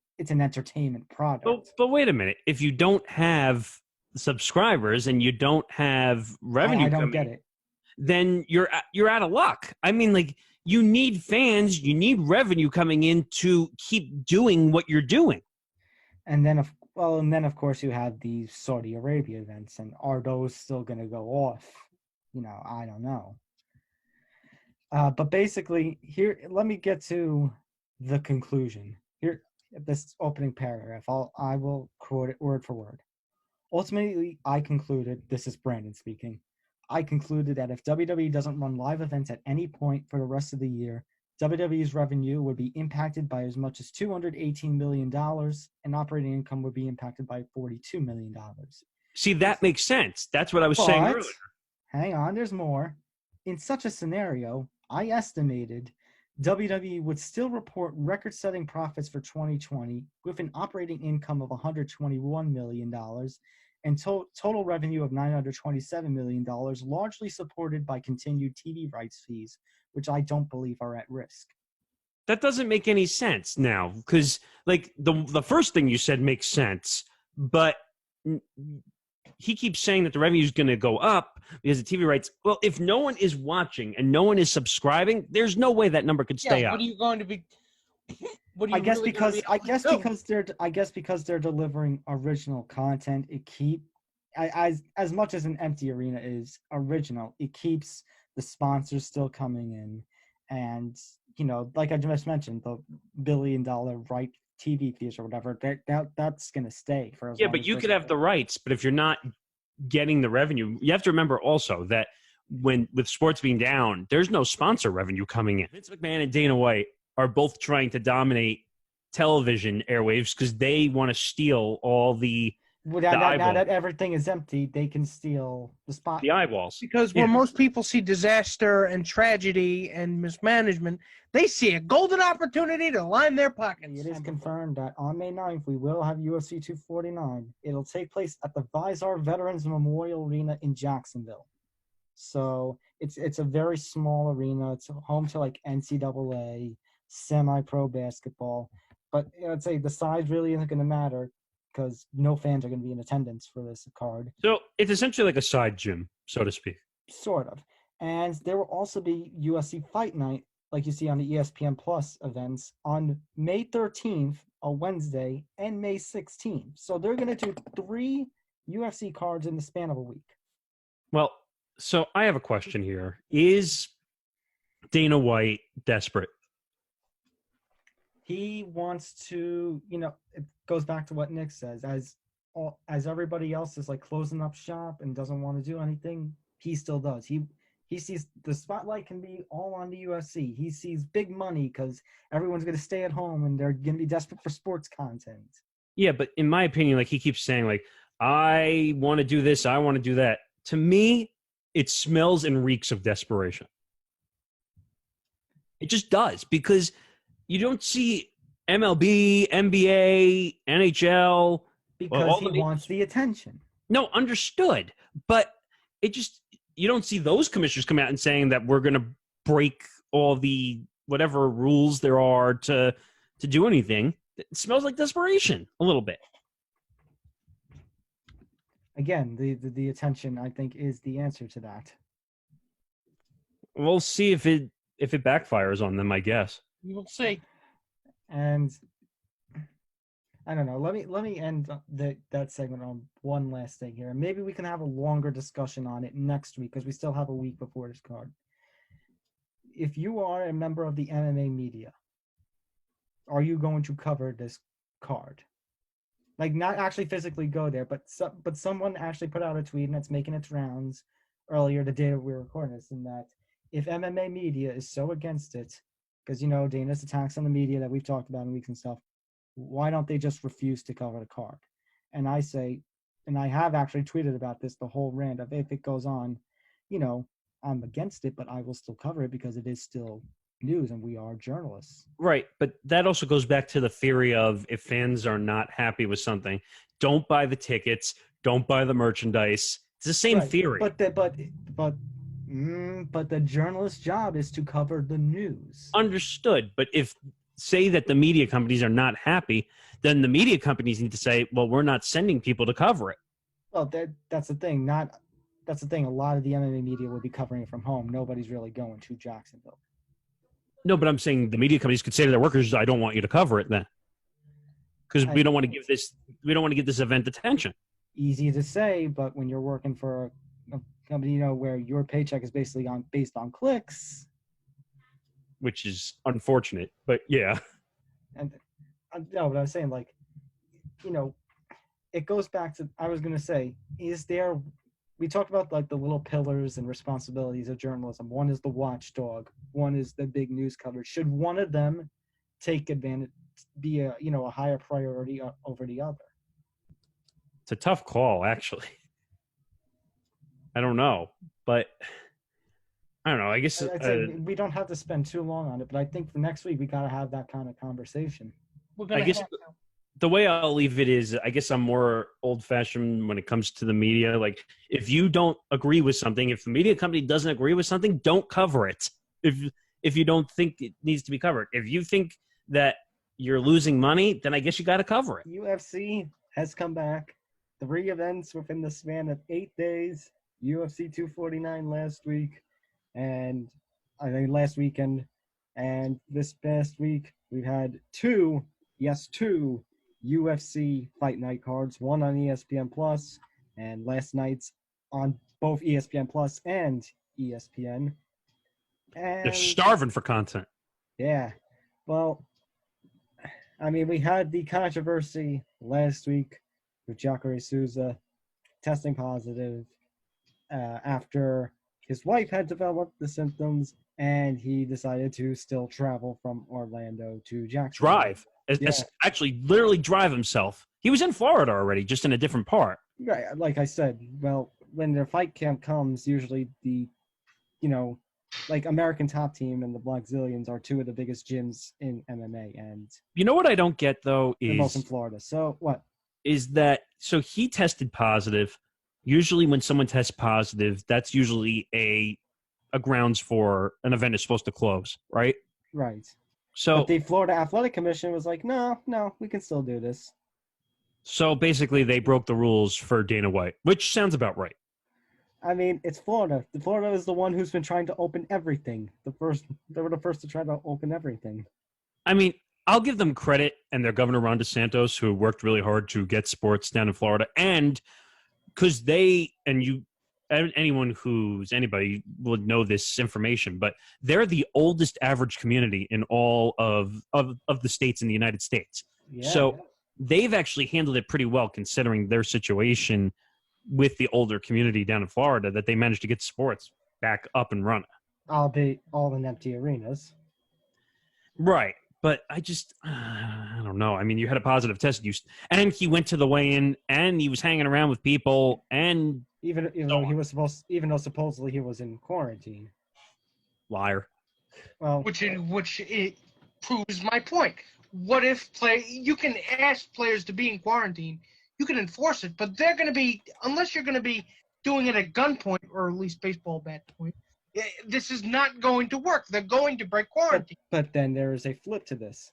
entertainment product. But wait a minute. If you don't have subscribers and you don't have revenue, I don't get it. Then you're out of luck. I mean, like, you need fans, you need revenue coming in to keep doing what you're doing. And then of course you have the Saudi Arabia events, and are those still going to go off? I don't know. But basically, here, let me get to the conclusion. Here, this opening paragraph, I will quote it word for word. Ultimately, I concluded, this is Brandon speaking, I concluded that if WWE doesn't run live events at any point for the rest of the year, WWE's revenue would be impacted by as much as $218 million, and operating income would be impacted by $42 million. See, that makes sense. That's what I was saying earlier. Hang on, there's more. In such a scenario, I estimated WWE would still report record-setting profits for 2020 with an operating income of $121 million and total revenue of $927 million, largely supported by continued TV rights fees, which I don't believe are at risk. That doesn't make any sense now, because like the first thing you said makes sense, but he keeps saying that the revenue is going to go up because the TV rights. Well, if no one is watching and no one is subscribing, there's no way that number could stay up. What are you going to be? I guess because they're delivering original content. As much as an empty arena is original, it keeps the sponsors still coming in, and like I just mentioned, the $1 billion right TV fees or whatever, that's going to stay for as long but as you could have the rights, but if you're not getting the revenue, you have to remember also that with sports being down, there's no sponsor revenue coming in. Vince McMahon and Dana White are both trying to dominate television airwaves because they want to steal all the now that everything is empty, they can steal the eyeballs. Because where most people see disaster and tragedy and mismanagement, they see a golden opportunity to line their pockets. It is confirmed that on May 9th, we will have UFC 249. It'll take place at the Visar Veterans Memorial Arena in Jacksonville. So it's a very small arena. It's home to like NCAA, semi-pro basketball. But I'd say the size really isn't going to matter, because no fans are going to be in attendance for this card. So it's essentially like a side gym, so to speak. Sort of. And there will also be UFC Fight Night, like you see on the ESPN Plus events, on May 13th, a Wednesday, and May 16th. So they're going to do 3 UFC cards in the span of a week. Well, so I have a question here. Is Dana White desperate? He wants to, it goes back to what Nick says, as everybody else is like closing up shop and doesn't want to do anything, he still does. He sees the spotlight can be all on the UFC. He sees big money because everyone's going to stay at home and they're going to be desperate for sports content. Yeah, but in my opinion, like he keeps saying, like, I want to do this, I want to do that. To me, it smells and reeks of desperation. It just does, because you don't see MLB, NBA, NHL. Because he wants the attention. No, understood. But it just, you don't see those commissioners come out and saying that we're going to break all the whatever rules there are to do anything. It smells like desperation a little bit. Again, the attention, I think, is the answer to that. We'll see if it backfires on them, I guess. We'll see. And I don't know. Let me end that segment on one last thing here. Maybe we can have a longer discussion on it next week, because we still have a week before this card. If you are a member of the MMA media, are you going to cover this card? Like, not actually physically go there, but someone actually put out a tweet, and it's making its rounds earlier the day that we were recording this, and that if MMA media is so against it, because, you know, Dana's attacks on the media that we've talked about in weeks and stuff, why don't they just refuse to cover the card? And I say, and I have actually tweeted about this, the whole rant of, if it goes on, you know, I'm against it, but I will still cover it because it is still news and we are journalists. Right, but that also goes back to the theory of, if fans are not happy with something, don't buy the tickets, don't buy the merchandise. It's the same theory. But the journalist's job is to cover the news. Understood, but if, say that the media companies are not happy, then the media companies need to say, well, we're not sending people to cover it. Well, that's the thing. That's the thing. A lot of the MMA media will be covering it from home. Nobody's really going to Jacksonville. No, but I'm saying the media companies could say to their workers, I don't want you to cover it then. Because we don't want to give this event attention. Easy to say, but when you're working for a company, you know, where your paycheck is basically based on clicks, which is unfortunate, but yeah. And no, but I was saying, like, you know, it goes back to, I was going to say, we talked about, like, the little pillars and responsibilities of journalism. One is the watchdog. One is the big news coverage. Should one of them take advantage, be a higher priority over the other? It's a tough call, actually. I don't know, but I don't know. I guess we don't have to spend too long on it, but I think for next week we got to have that kind of conversation. I guess the way I'll leave it is, I guess I'm more old-fashioned when it comes to the media. Like, if you don't agree with something, if the media company doesn't agree with something, don't cover it. If you don't think it needs to be covered. If you think that you're losing money, then I guess you got to cover it. UFC has come back. 3 events within the span of 8 days. UFC 249 last week. And I think last weekend, and this past week, we've had 2 UFC Fight Night cards, one on ESPN Plus, and last night's on both ESPN Plus and ESPN. And they're starving for content. Yeah. Well, I mean, we had the controversy last week with Jacare Souza testing positive after his wife had developed the symptoms, and he decided to still travel from Orlando to Jacksonville. Drive. Actually, literally drive himself. He was in Florida already, just in a different part. Right. Like I said, well, when their fight camp comes, usually the, like American Top Team and the Black Zillions are 2 of the biggest gyms in MMA. And you know what I don't get, though, is both in Florida. So what? Is that, so he tested positive. Usually when someone tests positive, that's usually a grounds for an event is supposed to close, right? Right. So but the Florida Athletic Commission was like, no, we can still do this. So basically they broke the rules for Dana White, which sounds about right. I mean, it's Florida. Florida is the one who's been trying to open everything. They were the first to try to open everything. I mean, I'll give them credit, and their governor, Ron DeSantis, who worked really hard to get sports down in Florida, and because anybody would know this information, but they're the oldest average community in all of the states in the United States. Yeah. So they've actually handled it pretty well, considering their situation with the older community down in Florida, that they managed to get sports back up and running. Albeit all in empty arenas. Right. But I don't know. I mean, you had a positive test, and he went to the weigh-in, and he was hanging around with people, and even though supposedly he was in quarantine. Liar. Well, which it proves my point. What if you can ask players to be in quarantine, you can enforce it, but they're going to be, unless you're going to be doing it at gunpoint or at least baseball bat point, this is not going to work. They're going to break quarantine. but then there is a flip to this.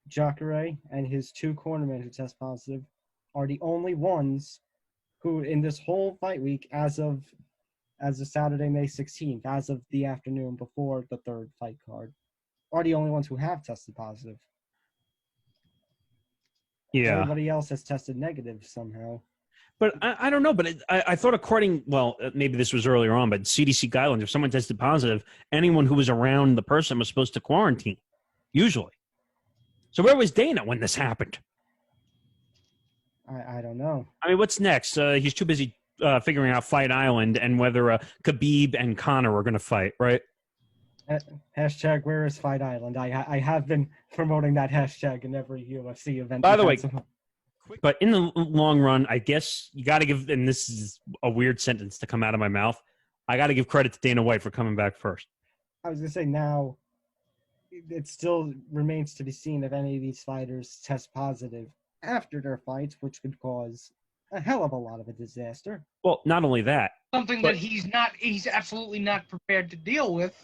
Jacare and his 2 cornermen who test positive are the only ones who, in this whole fight week, as of Saturday, May 16th, as of the afternoon before the 3rd fight card, are the only ones who have tested positive. Yeah. Everybody else has tested negative somehow. But I don't know. But I thought maybe this was earlier on, but CDC guidelines, if someone tested positive, anyone who was around the person was supposed to quarantine, usually. So where was Dana when this happened? I don't know. I mean, what's next? He's too busy figuring out Fight Island and whether Khabib and Conor are going to fight, right? Hashtag where is Fight Island? I have been promoting that hashtag in every UFC event. By the way, but in the long run, I guess you got to give, and this is a weird sentence to come out of my mouth, I got to give credit to Dana White for coming back first. I was going to say now, it still remains to be seen if any of these fighters test positive after their fights, which could cause a hell of a lot of a disaster. Well, not only that. Something that he's absolutely not prepared to deal with.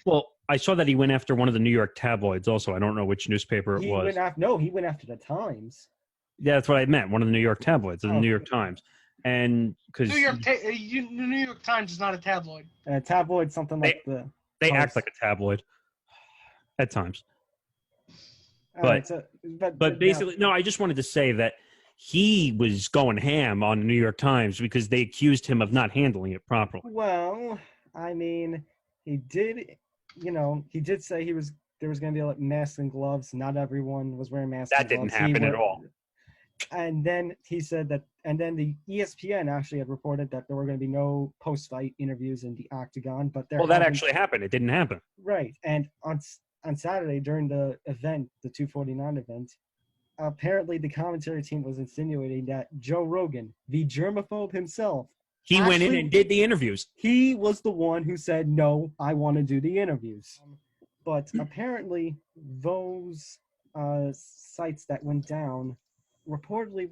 Well, I saw that he went after one of the New York tabloids also. I don't know which newspaper it was. He went after the Times. Yeah, that's what I meant. One of the New York tabloids, the New York Times. And because New York Times is not a tabloid. A tabloid, something like they act like a tabloid at times. But basically, no, I just wanted to say that he was going ham on the New York Times because they accused him of not handling it properly. Well, I mean, he did say there was going to be like masks and gloves. Not everyone was wearing masks. That didn't happen at all. And then he said that, and then the ESPN actually had reported that there were going to be no post-fight interviews in the octagon. But that actually happened. It didn't happen. Right. And on Saturday during the event, the 249 event, apparently the commentary team was insinuating that Joe Rogan, the germaphobe himself, he went in and did the interviews. He was the one who said, no, I want to do the interviews. But apparently those sites that went down reportedly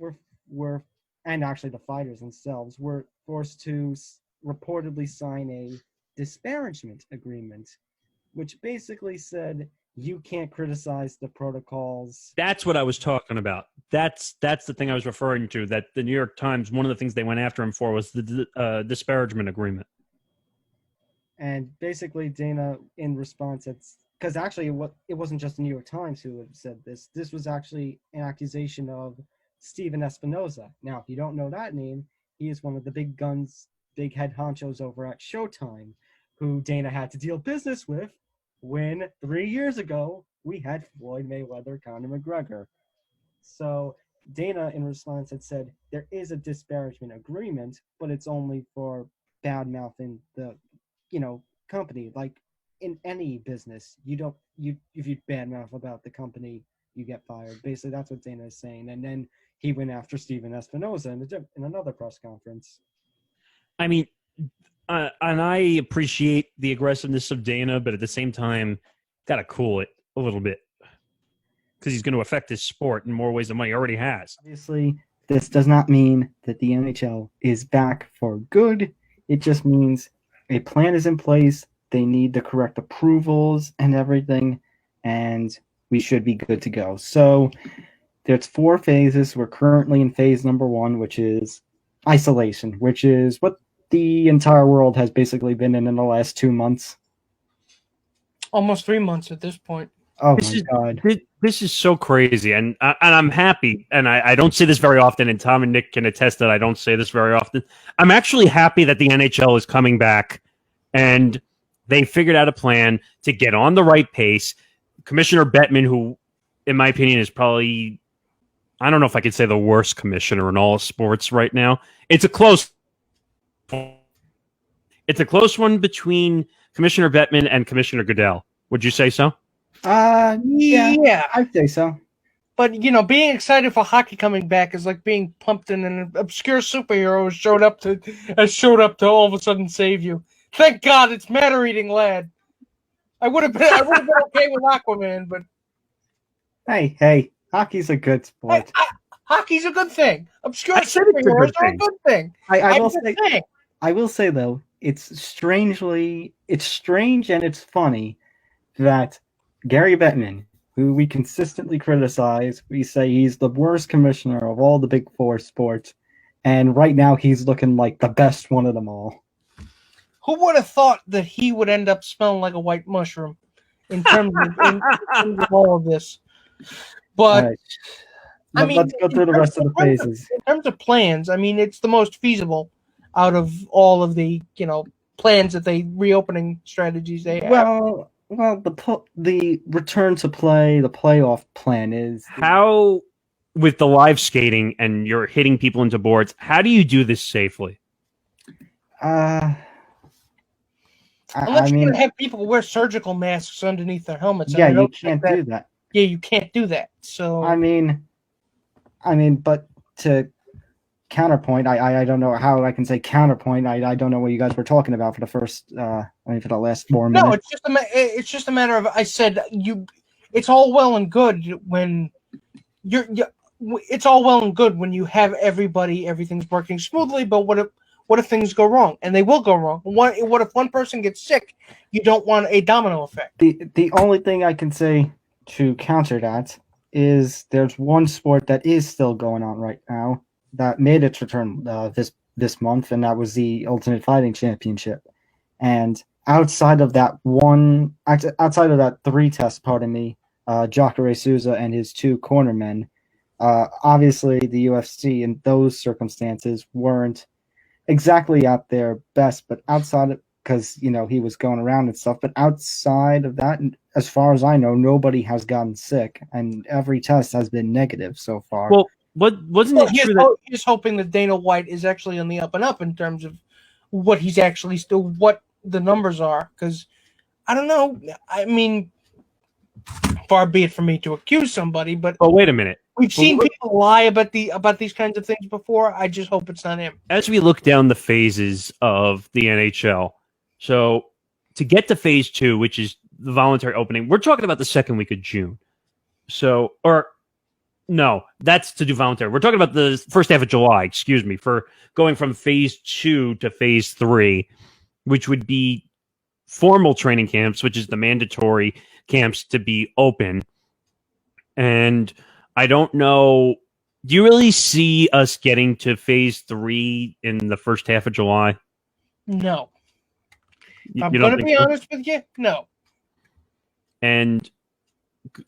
were, and actually the fighters themselves, were forced to reportedly sign a disparagement agreement, which basically said you can't criticize the protocols. That's what I was talking about. That's the thing I was referring to, that the New York Times, one of the things they went after him for was the disparagement agreement. And basically Dana, in response, because actually it wasn't just the New York Times who had said this. This was actually an accusation of Steven Espinoza. Now, if you don't know that name, he is one of the big guns, big head honchos over at Showtime, who Dana had to deal business with when 3 years ago we had Floyd Mayweather, Conor McGregor. So Dana, in response, had said there is a disparagement agreement, but it's only for bad mouthing the, company. Like in any business, if you badmouth about the company, you get fired. Basically, that's what Dana is saying. And then he went after Steven Espinoza in another press conference. I mean, and I appreciate the aggressiveness of Dana, but at the same time, got to cool it a little bit because he's going to affect his sport in more ways than he already has. Obviously, this does not mean that the NHL is back for good. It just means a plan is in place. They need the correct approvals and everything, and we should be good to go. So there's 4 phases. We're currently in phase number 1, which is isolation, which is what the entire world has basically been in the last 2 months. Almost 3 months at this point. Oh, my God. This is so crazy, and I'm happy, and I don't say this very often, and Tom and Nick can attest that I don't say this very often. I'm actually happy that the NHL is coming back, and they figured out a plan to get on the right pace. Commissioner Bettman, who, in my opinion, is probably, I don't know if I could say the worst commissioner in all of sports right now. It's a close one between Commissioner Bettman and Commissioner Goodell. Would you say so? Yeah, I'd say so. But, being excited for hockey coming back is like being pumped in an obscure superhero has showed up to all of a sudden save you. Thank God it's matter-eating lad. I would have been okay with Aquaman, but Hey, hockey's a good sport. hockey's a good thing. Obscure I said it's a superheroes good are a thing. good thing. I will say though, it's strange and it's funny that Gary Bettman, who we consistently criticize, we say he's the worst commissioner of all the big four sports, and right now he's looking like the best one of them all. Who would have thought that he would end up smelling like a white mushroom in terms of all of this? But All right. I mean, Let's go through the rest of the phases. In terms of plans, I mean, it's the most feasible out of all of the plans that they reopening strategies they have. Well, the return to play, the playoff plan is How, with the live skating and you're hitting people into boards, how do you do this safely? Unless you're gonna have people wear surgical masks underneath their helmets. Yeah, you can't do that. Yeah, you can't do that. So I mean, but to counterpoint, I don't know how I can say counterpoint. I don't know what you guys were talking about for the first, for the last 4 minutes. No, it's just a matter of, I said it's all well and good when it's all well and good when you have everything's working smoothly, but what if things go wrong? And they will go wrong. What if one person gets sick? You don't want a domino effect. The only thing I can say to counter that is there's one sport that is still going on right now that made its return this month, and that was the Ultimate Fighting Championship. And outside of that 3-test, Jacare Souza and his 2 cornermen, obviously the UFC in those circumstances weren't exactly at their best, but outside of, because he was going around and stuff, but outside of that, as far as I know, nobody has gotten sick, and every test has been negative so far. Well, wasn't it true that he's hoping that Dana White is actually on the up and up in terms of what he's actually still, what the numbers are? Because I don't know. I mean, far be it from me to accuse somebody, but wait a minute. We've seen people lie about these kinds of things before. I just hope it's not him. As we look down the phases of the NHL, so to get to phase 2, which is the voluntary opening, we're talking about the second week of June. So, or no, that's to do voluntary. We're talking about the first half of July, excuse me, for going from phase 2 to phase 3, which would be formal training camps, which is the mandatory camps to be open. And I don't know, do you really see us getting to phase 3 in the first half of July? No. I'm going to be honest with you, no. And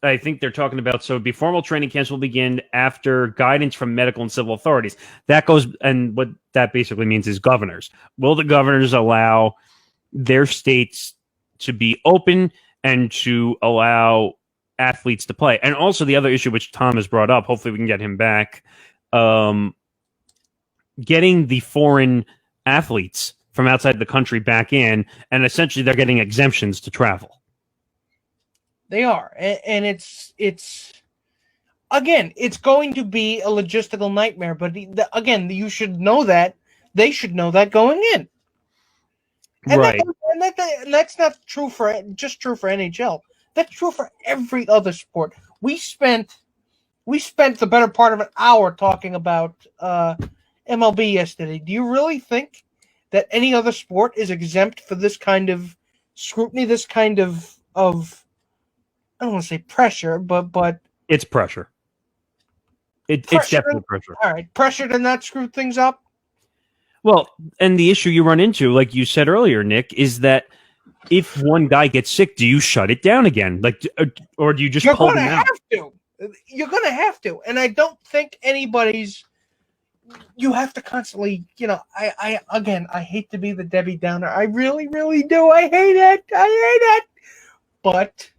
I think they're talking about, so be formal training camps will begin after guidance from medical and civil authorities. That goes, and what that basically means is governors. Will the governors allow their states to be open and to allow athletes to play? And also the other issue, which Tom has brought up, hopefully we can get him back, getting the foreign athletes from outside the country back in, and essentially they're getting exemptions to travel. They are, and it's again, it's going to be a logistical nightmare. But again, you should know that. They should know that going in. And right. That's not true for NHL. That's true for every other sport. We spent the better part of an hour talking about MLB yesterday. Do you really think that any other sport is exempt for this kind of scrutiny, this kind of I don't want to say pressure, but it's pressure. It's definitely pressure. All right, pressure to not screw things up. Well, and the issue you run into, like you said earlier, Nick, is that if one guy gets sick, do you shut it down again? Like, or do you just pull them out? You're going to have to. And I don't think you have to constantly, I hate to be the Debbie Downer. I really, really do. I hate it. But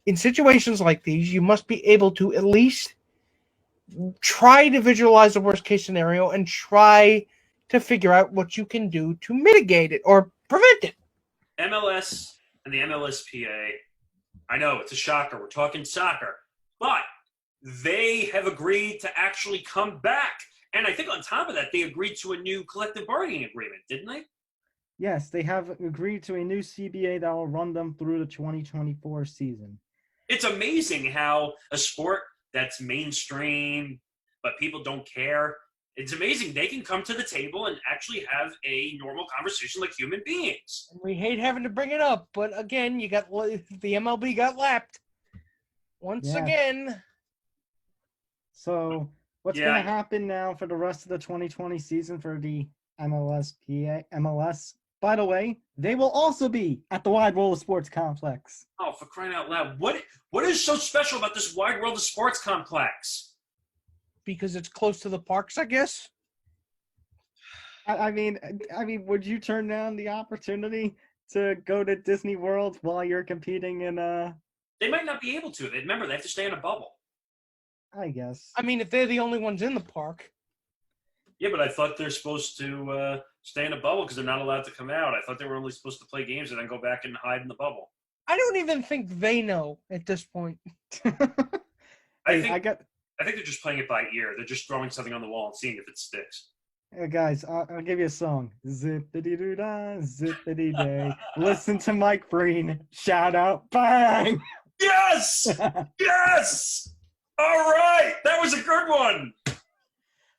in situations like these, you must be able to at least try to visualize the worst case scenario and try to figure out what you can do to mitigate it or prevent it. MLS and the MLSPA, I know it's a shocker. We're talking soccer, but they have agreed to actually come back. And I think on top of that, they agreed to a new collective bargaining agreement, didn't they? Yes, they have agreed to a new CBA that will run them through the 2024 season. It's amazing how a sport that's mainstream, but people don't care. It's amazing they can come to the table and actually have a normal conversation like human beings. We hate having to bring it up, but again, the MLB got lapped once again. So what's going to happen now for the rest of the 2020 season for the MLS? By the way, they will also be at the Wide World of Sports Complex. Oh, for crying out loud! What is so special about this Wide World of Sports Complex? Because it's close to the parks, I guess. I mean, would you turn down the opportunity to go to Disney World while you're competing in They might not be able to. Remember, they have to stay in a bubble. I guess. I mean, if they're the only ones in the park. Yeah, but I thought they're supposed to stay in a bubble because they're not allowed to come out. I thought they were only supposed to play games and then go back and hide in the bubble. I don't even think they know at this point. I think they're just playing it by ear. They're just throwing something on the wall and seeing if it sticks. Hey guys, I'll give you a song. Zippity-doo-dah, zippity-day. Listen to Mike Breen. Shout out. Bang! Yes! Yes! All right! That was a good one!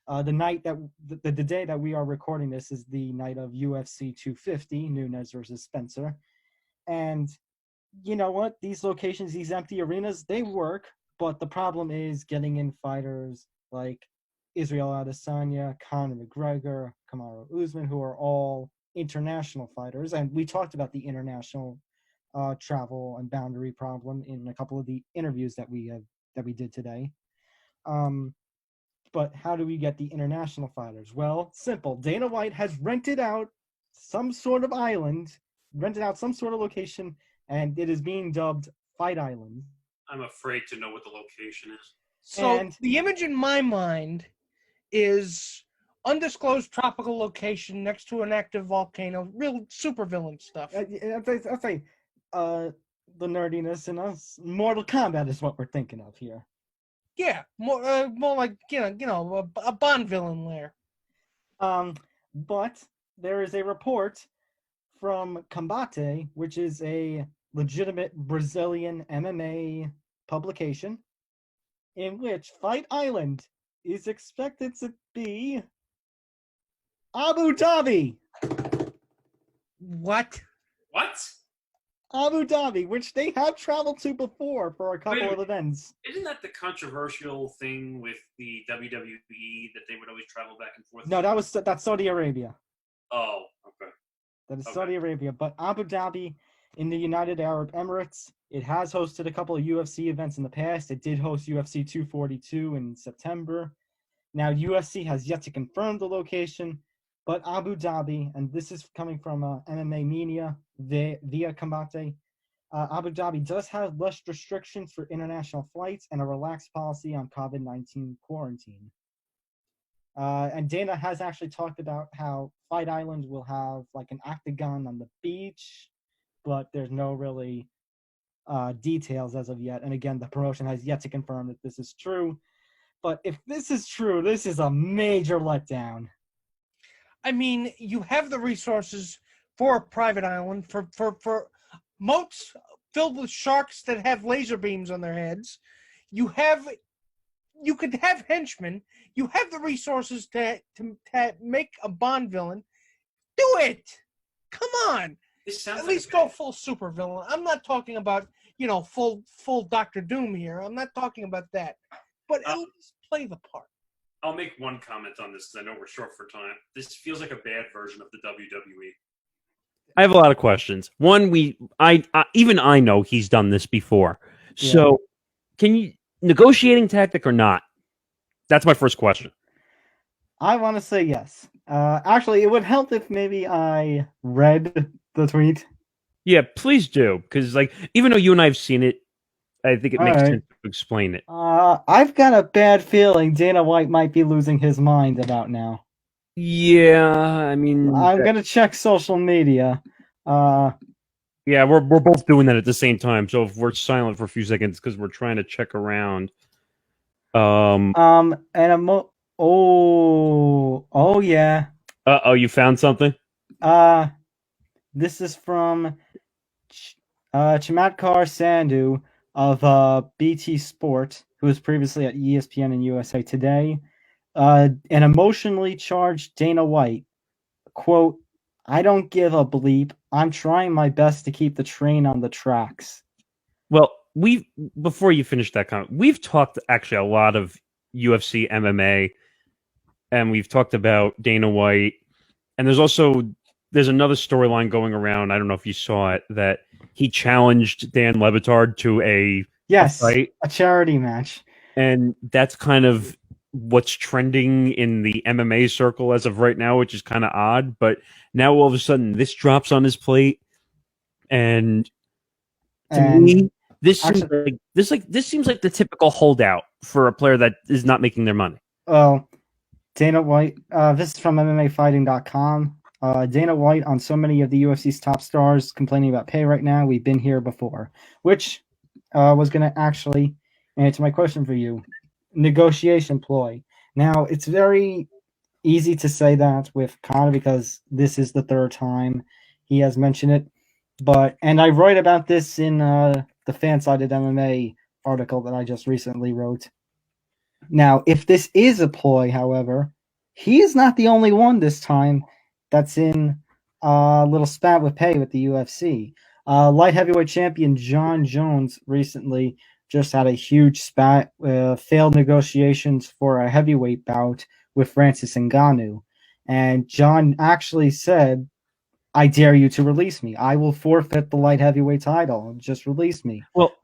The day that we are recording this is the night of UFC 250, Nunes versus Spencer. And you know what? These locations, these empty arenas, they work, but the problem is getting in fighters like Israel Adesanya, Conor McGregor, Kamaru Usman, who are all international fighters. And we talked about the international travel and boundary problem in a couple of the interviews that we did today. But how do we get the international fighters? Well, simple. Dana White has rented out some sort of island, rented out some sort of location, and it is being dubbed Fight Island. I'm afraid to know what the location is. So the image in my mind is undisclosed tropical location next to an active volcano, real supervillain stuff. I'll say the nerdiness in us. Mortal Kombat is what we're thinking of here. Yeah, more like a Bond villain lair. But there is a report from Combate, which is a legitimate Brazilian MMA publication, in which Fight Island is expected to be Abu Dhabi. What? Abu Dhabi, which they have traveled to before for a couple of events. Isn't that the controversial thing with the WWE that they would always travel back and forth? No, that's Saudi Arabia. Oh, okay. That is Saudi Arabia. But Abu Dhabi in the United Arab Emirates, it has hosted a couple of UFC events in the past. It did host UFC 242 in September. Now, UFC has yet to confirm the location, but Abu Dhabi, and this is coming from MMA Media via Combate, Abu Dhabi does have less restrictions for international flights and a relaxed policy on COVID-19 quarantine. And Dana has actually talked about how Fight Island will have like an octagon on the beach, but there's no really details as of yet. And again, the promotion has yet to confirm that this is true. But if this is true, this is a major letdown. I mean, you have the resources for a private island, for moats filled with sharks that have laser beams on their heads. You could have henchmen. You have the resources to make a Bond villain. Do it! Come on! At least go full super villain. I'm not talking about, full Dr. Doom here. I'm not talking about that. But at least play the part. I'll make one comment on this because I know we're short for time. This feels like a bad version of the WWE. I have a lot of questions. One, even I know he's done this before. Yeah. So, can you negotiating tactic or not? That's my first question. I want to say yes. Actually, it would help if maybe I read the tweet. Yeah, please do, because even though you and I have seen it, I think it makes sense to explain it. I've got a bad feeling Dana White might be losing his mind about now. Yeah, I mean, I'm gonna check social media. Yeah, we're both doing that at the same time. So if we're silent for a few seconds, because we're trying to check around. And oh yeah. You found something? This is from Chamatkar Sandhu of BT Sport, who was previously at ESPN and USA Today. An emotionally charged Dana White, quote, "I don't give a bleep. I'm trying my best to keep the train on the tracks." Well, before you finish that comment, we've talked actually a lot of UFC, MMA, and we've talked about Dana White, and there's another storyline going around. I don't know if you saw it, that he challenged Dan Le Batard to a fight, a charity match, and that's kind of what's trending in the MMA circle as of right now, which is kind of odd. But now all of a sudden, this drops on his plate, and to me, this seems like the typical holdout for a player that is not making their money. Well, Dana White, this is from MMAfighting.com. Dana White on so many of the UFC's top stars complaining about pay right now. We've been here before, which was going to actually answer my question for you. Negotiation ploy. Now, it's very easy to say that with Conor because this is the third time he has mentioned it. And I write about this in the Fan-Sided MMA article that I just recently wrote. Now, if this is a ploy, however, he is not the only one this time that's in a little spat with pay with the UFC. Light heavyweight champion John Jones recently just had a huge spat, failed negotiations for a heavyweight bout with Francis Ngannou. And John actually said, "I dare you to release me. I will forfeit the light heavyweight title. Just release me." Well,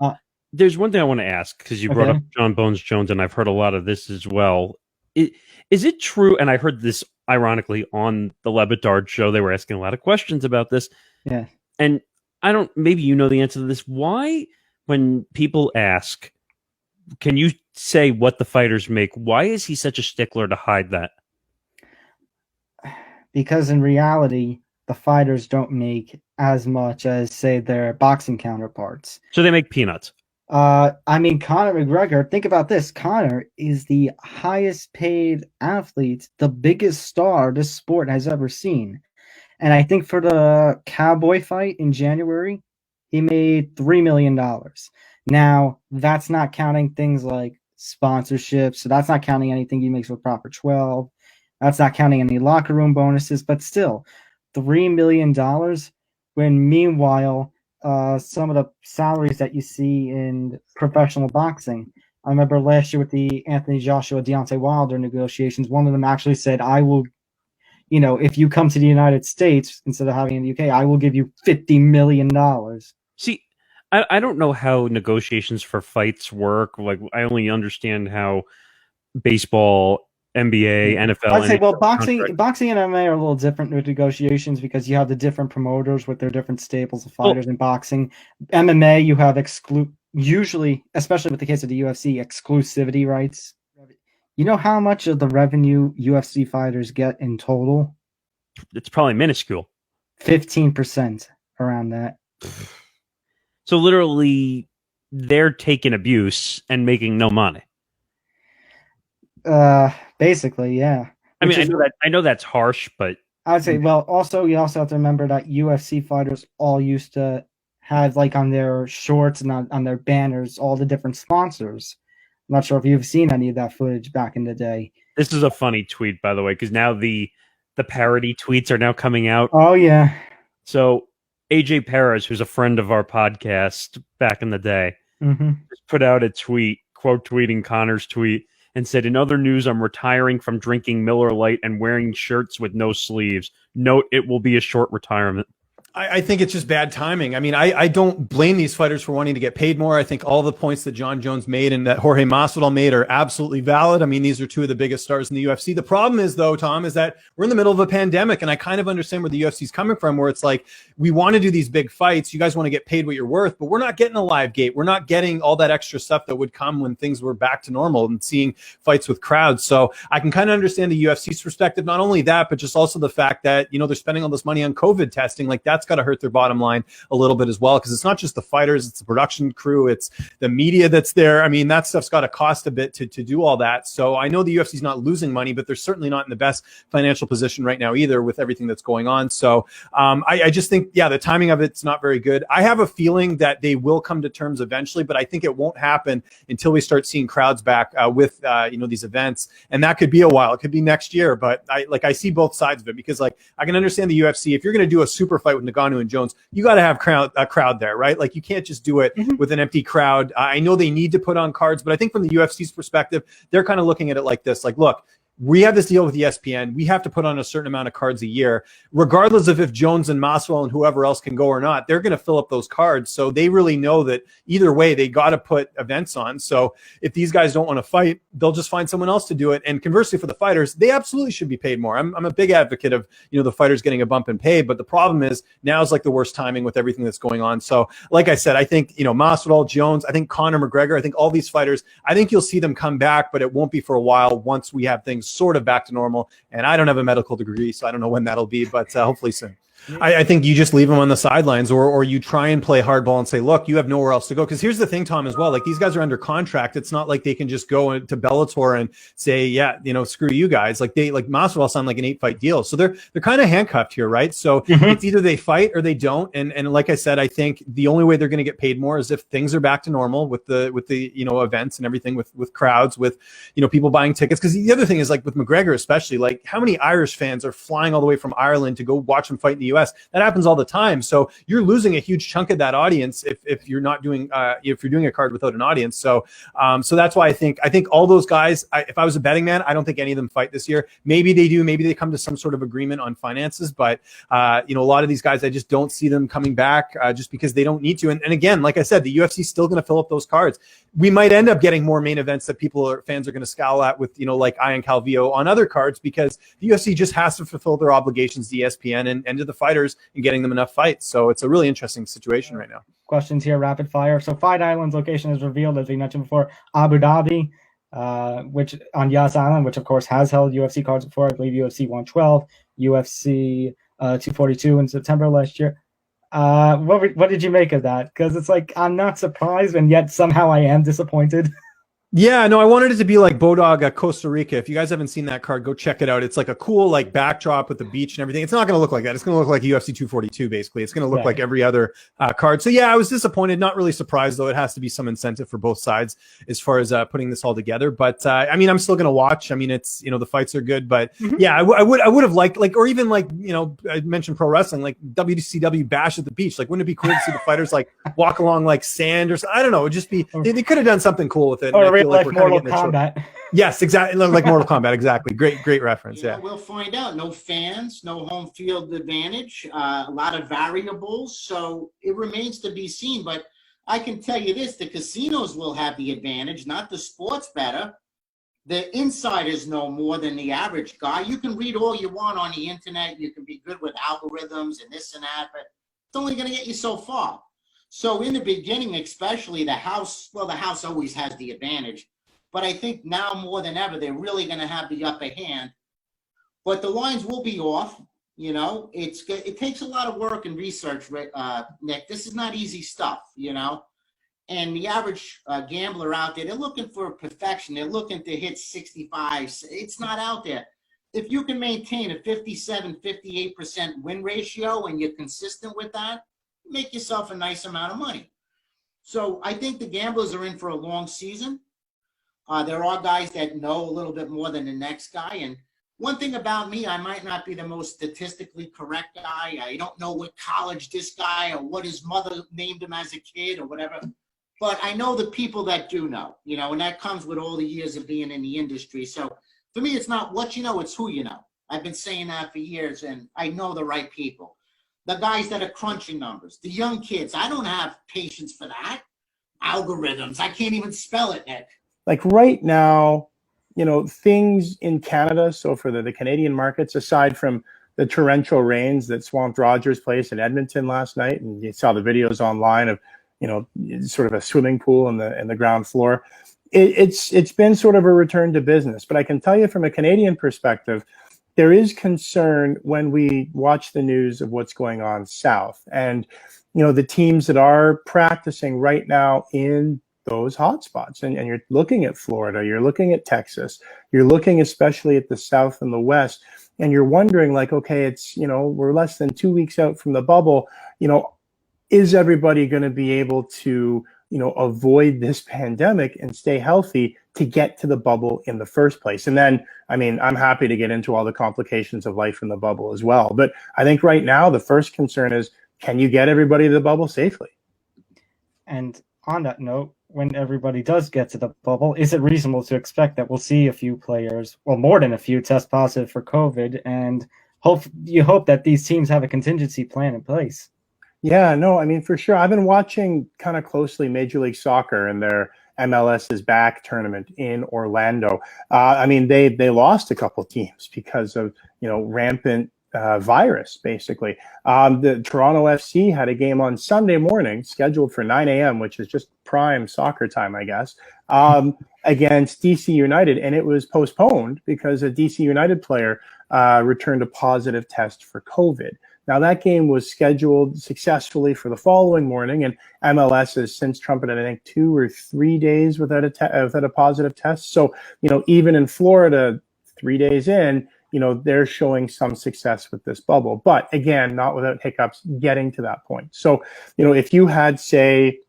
there's one thing I want to ask, because you brought up John Bones Jones, and I've heard a lot of this as well. Is it true, and I heard this ironically on the Le Batard show, they were asking a lot of questions about this. Yeah. And maybe you know the answer to this. Why, when people ask, can you say what the fighters make, why is he such a stickler to hide that? Because in reality, the fighters don't make as much as, say, their boxing counterparts. So they make peanuts. Conor McGregor, think about this. Conor is the highest paid athlete, the biggest star this sport has ever seen. And I think for the Cowboy fight in January, he made $3 million. Now, that's not counting things like sponsorships. So that's not counting anything he makes with Proper 12. That's not counting any locker room bonuses. But still, $3 million, when meanwhile, some of the salaries that you see in professional boxing. I remember last year with the Anthony Joshua, Deontay Wilder negotiations, one of them actually said, "I will, if you come to the United States instead of having in the UK, I will give you $50 million." See, I don't know how negotiations for fights work. Like, I only understand how baseball, NBA, NFL. I'd say, well, boxing and MMA are a little different with negotiations because you have the different promoters with their different staples of fighters in boxing. MMA, you have usually, especially with the case of the UFC, exclusivity rights. You know how much of the revenue UFC fighters get in total? It's probably minuscule. 15%, around that. So literally, they're taking abuse and making no money. Basically, yeah. I mean, I know that's harsh, but I would say, well, you also have to remember that UFC fighters all used to have, like, on their shorts and on their banners, all the different sponsors. I'm not sure if you've seen any of that footage back in the day. This is a funny tweet, by the way, because now the parody tweets are now coming out. Oh, yeah. So AJ Perez, who's a friend of our podcast back in the day, just put out a tweet, quote tweeting Conor's tweet, and said, "In other news, I'm retiring from drinking Miller Lite and wearing shirts with no sleeves. Note, it will be a short retirement." I think it's just bad timing. I mean, I don't blame these fighters for wanting to get paid more. I think all the points that John Jones made and that Jorge Masvidal made are absolutely valid. I mean, these are two of the biggest stars in the UFC. The problem is, though, Tom, is that we're in the middle of a pandemic, and I kind of understand where the UFC is coming from, where it's like, we want to do these big fights. You guys want to get paid what you're worth, but we're not getting a live gate. We're not getting all that extra stuff that would come when things were back to normal and seeing fights with crowds. So I can kind of understand the UFC's perspective. Not only that, but just also the fact that, they're spending all this money on COVID testing. Like, that's got to hurt their bottom line a little bit as well, because it's not just the fighters, it's the production crew, it's the media that's there. I mean, that stuff's got to cost a bit to do all that. So I know the UFC's not losing money, but they're certainly not in the best financial position right now either with everything that's going on. So I just think, yeah, the timing of it's not very good. I have a feeling that they will come to terms eventually, but I think it won't happen until we start seeing crowds back with these events, and that could be a while. It could be next year, but I see both sides of it, because like I can understand the UFC, if you're going to do a super fight with Ngannou and Jones, you got to have a crowd there, right? Like you can't just do it with an empty crowd. I know they need to put on cards, but I think from the UFC's perspective, they're kind of looking at it like this: like, look, we have this deal with ESPN. We have to put on a certain amount of cards a year, regardless of if Jones and Masvidal and whoever else can go or not. They're going to fill up those cards. So they really know that either way, they got to put events on. So if these guys don't want to fight, they'll just find someone else to do it. And conversely, for the fighters, they absolutely should be paid more. I'm a big advocate of, the fighters getting a bump in pay, but the problem is now is like the worst timing with everything that's going on. So like I said, I think, Masvidal, Jones, I think Conor McGregor, I think all these fighters, I think you'll see them come back, but it won't be for a while once we have things sort of back to normal. And I don't have a medical degree, so I don't know when that'll be, but hopefully soon. I think you just leave them on the sidelines, or you try and play hardball and say, look, you have nowhere else to go. Because here's the thing, Tom, as well. Like, these guys are under contract. It's not like they can just go to Bellator and say, yeah, screw you guys. Like Masvidal signed like an 8-fight deal. So they're kind of handcuffed here, right? So it's either they fight or they don't. And like I said, I think the only way they're going to get paid more is if things are back to normal with the events and everything, with crowds, with people buying tickets. Because the other thing is, like with McGregor especially, like how many Irish fans are flying all the way from Ireland to go watch him fight in the US? That happens all the time. So you're losing a huge chunk of that audience if you're not doing if you're doing a card without an audience. So that's why I think all those guys, if I was a betting man, I don't think any of them fight this year. Maybe they do. Maybe they come to some sort of agreement on finances. But a lot of these guys, I just don't see them coming back just because they don't need to. And again, like I said, the UFC is still going to fill up those cards. We might end up getting more main events that fans are going to scowl at with like Ian Calvillo on other cards, because the UFC just has to fulfill their obligations to ESPN and to the fighters and getting them enough fights. So it's a really interesting situation right now. Questions here, rapid fire. So Fight Island's location is revealed, as we mentioned before, Abu Dhabi, which on Yas Island, which of course has held UFC cards before. I believe UFC 112, UFC 242 in September last year. What did you make of that? Because it's like, I'm not surprised, and yet somehow I am disappointed. Yeah, no, I wanted it to be like Bodog, Costa Rica. If you guys haven't seen that card, go check it out. It's like a cool like backdrop with the beach and everything. It's not going to look like that. It's going to look like UFC 242, basically. It's going to look like every other card. So yeah, I was disappointed. Not really surprised, though. It has to be some incentive for both sides as far as putting this all together. But I mean, I'm still going to watch. I mean, it's the fights are good, but yeah, I would have liked or even like I mentioned pro wrestling, like WCW Bash at the beach. Like, wouldn't it be cool to see the fighters like walk along like sand or something? I don't know. It would just be they could have done something cool with it. Or real life Mortal Kombat. Yes, exactly. Like Mortal Kombat. Exactly. Great reference. Yeah. We'll find out. No fans, no home field advantage, a lot of variables. So it remains to be seen. But I can tell you this, the casinos will have the advantage, not the sports bettor. The insiders know more than the average guy. You can read all you want on the internet. You can be good with algorithms and this and that, but it's only going to get you so far. So in the beginning, especially the house always has the advantage. But I think now more than ever, they're really going to have the upper hand. But the lines will be off. It takes a lot of work and research, Nick. This is not easy stuff, And the average gambler out there, they're looking for perfection. They're looking to hit 65. It's not out there. If you can maintain a 57, 58% win ratio and you're consistent with that, make yourself a nice amount of money. So I think the gamblers are in for a long season. There are guys that know a little bit more than the next guy. And one thing about me, I might not be the most statistically correct guy. I don't know what college this guy or what his mother named him as a kid or whatever. But I know the people that do know, and that comes with all the years of being in the industry. So for me, it's not what you know, it's who you know. I've been saying that for years, and I know the right people. The guys that are crunching numbers, the young kids. I don't have patience for that. Algorithms. I can't even spell it, Nick. Like right now, things in Canada, so for the Canadian markets, aside from the torrential rains that swamped Rogers Place in Edmonton last night, and you saw the videos online of, sort of a swimming pool in the ground floor, it's been sort of a return to business. But I can tell you from a Canadian perspective, there is concern when we watch the news of what's going on south. And, the teams that are practicing right now in those hotspots, and you're looking at Florida, you're looking at Texas, you're looking especially at the South and the West, and you're wondering like, okay, it's, we're less than 2 weeks out from the bubble, is everybody going to be able to, avoid this pandemic and stay healthy to get to the bubble in the first place? And then, I'm happy to get into all the complications of life in the bubble as well. But I think right now, the first concern is, can you get everybody to the bubble safely? And on that note, when everybody does get to the bubble, is it reasonable to expect that we'll see a few players, well, more than a few, test positive for COVID? And hope that these teams have a contingency plan in place. Yeah, no, for sure. I've been watching kind of closely Major League Soccer and their MLS is Back tournament in Orlando. They lost a couple teams because of, rampant virus, basically. The Toronto FC had a game on Sunday morning scheduled for 9 a.m., which is just prime soccer time, I guess, against DC United. And it was postponed because a DC United player returned a positive test for COVID. Now, that game was scheduled successfully for the following morning, and MLS has since trumpeted, I think, 2 or 3 days without a positive test. So, even in Florida, 3 days in, they're showing some success with this bubble. But again, not without hiccups getting to that point. So, if you had, say,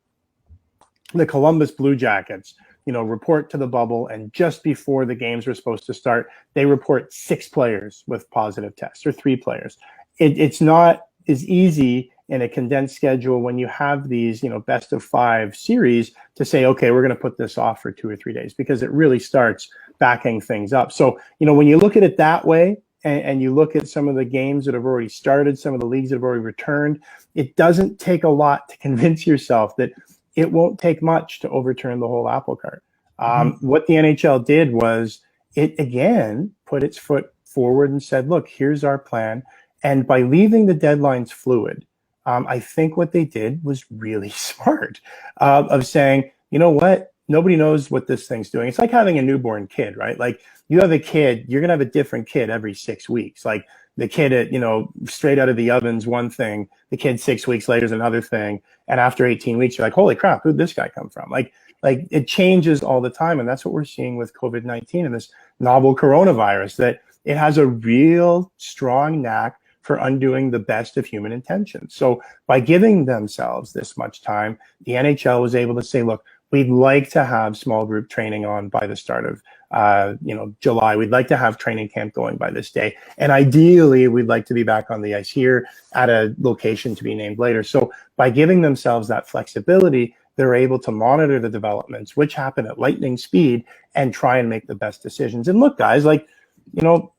the Columbus Blue Jackets, report to the bubble, and just before the games were supposed to start, they report 6 players with positive tests or 3 players. It's not as easy in a condensed schedule when you have these, best of 5 series to say, okay, we're going to put this off for 2 or 3 days, because it really starts backing things up. So, when you look at it that way, and you look at some of the games that have already started, some of the leagues that have already returned, it doesn't take a lot to convince yourself that it won't take much to overturn the whole apple cart. What the NHL did was it, again, put its foot forward and said, look, here's our plan. And by leaving the deadlines fluid, I think what they did was really smart, of saying, you know what? Nobody knows what this thing's doing. It's like having a newborn kid, right? Like, you have a kid, you're going to have a different kid every 6 weeks. Like, the kid at, straight out of the oven's one thing, the kid 6 weeks later is another thing. And after 18 weeks, you're like, holy crap, who'd this guy come from? Like it changes all the time. And that's what we're seeing with COVID-19 and this novel coronavirus, that it has a real strong knack for undoing the best of human intentions. So by giving themselves this much time, the NHL was able to say, look, we'd like to have small group training on by the start of July. We'd like to have training camp going by this day. And ideally, we'd like to be back on the ice here at a location to be named later. So by giving themselves that flexibility, they're able to monitor the developments, which happen at lightning speed, and try and make the best decisions. And look, guys,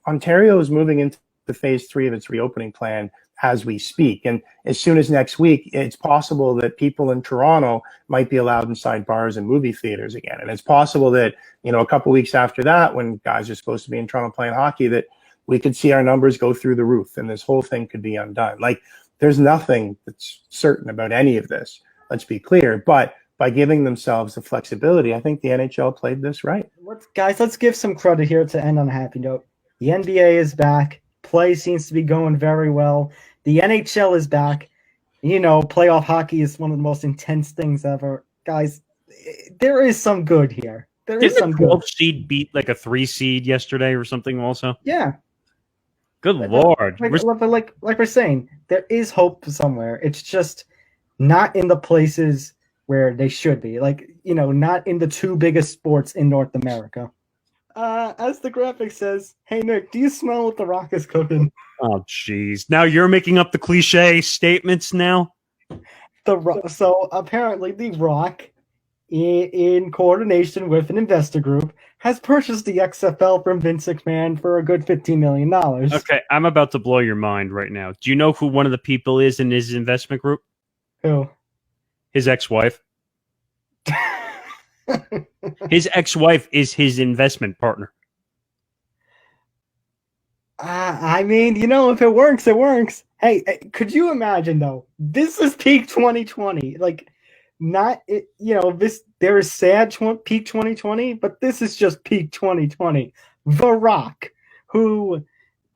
Ontario is moving into the phase 3 of its reopening plan as we speak. And as soon as next week, it's possible that people in Toronto might be allowed inside bars and movie theaters again. And it's possible that, a couple weeks after that, when guys are supposed to be in Toronto playing hockey, that we could see our numbers go through the roof and this whole thing could be undone. Like, there's nothing that's certain about any of this. Let's be clear. But by giving themselves the flexibility, I think the NHL played this right. Let's give some credit here to end on a happy note. The NBA is back. Play seems to be going very well. The NHL is back. Playoff hockey is one of the most intense things ever. Guys, there is some good here. Didn't the 12 seed beat like a 3 seed yesterday or something also? Yeah. Good Lord. Like we're saying, there is hope somewhere. It's just not in the places where they should be. Not in the 2 biggest sports in North America. As the graphic says, hey, Nick, do you smell what The Rock is cooking? Oh, jeez. Now you're making up the cliche statements now? So apparently The Rock, in coordination with an investor group, has purchased the XFL from Vince McMahon for a good $15 million. Okay, I'm about to blow your mind right now. Do you know who one of the people is in his investment group? Who? His ex-wife. His ex-wife is his investment partner. If it works, it works. Hey, could you imagine though? This is peak 2020. There is sad peak 2020, but this is just peak 2020. The Rock, who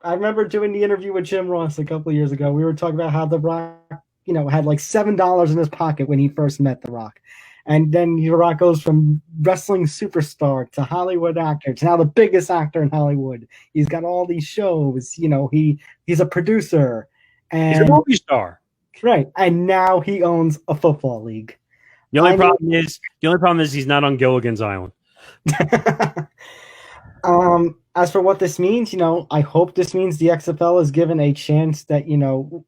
I remember doing the interview with Jim Ross a couple of years ago. We were talking about how The Rock, had like $7 in his pocket when he first met The Rock. And then The Rock goes from wrestling superstar to Hollywood actor to now the biggest actor in Hollywood. He's got all these shows. He's a producer. And, He's a movie star. Right. And now he owns a football league. The only problem is he's not on Gilligan's Island. As for what this means, I hope this means the XFL is given a chance that,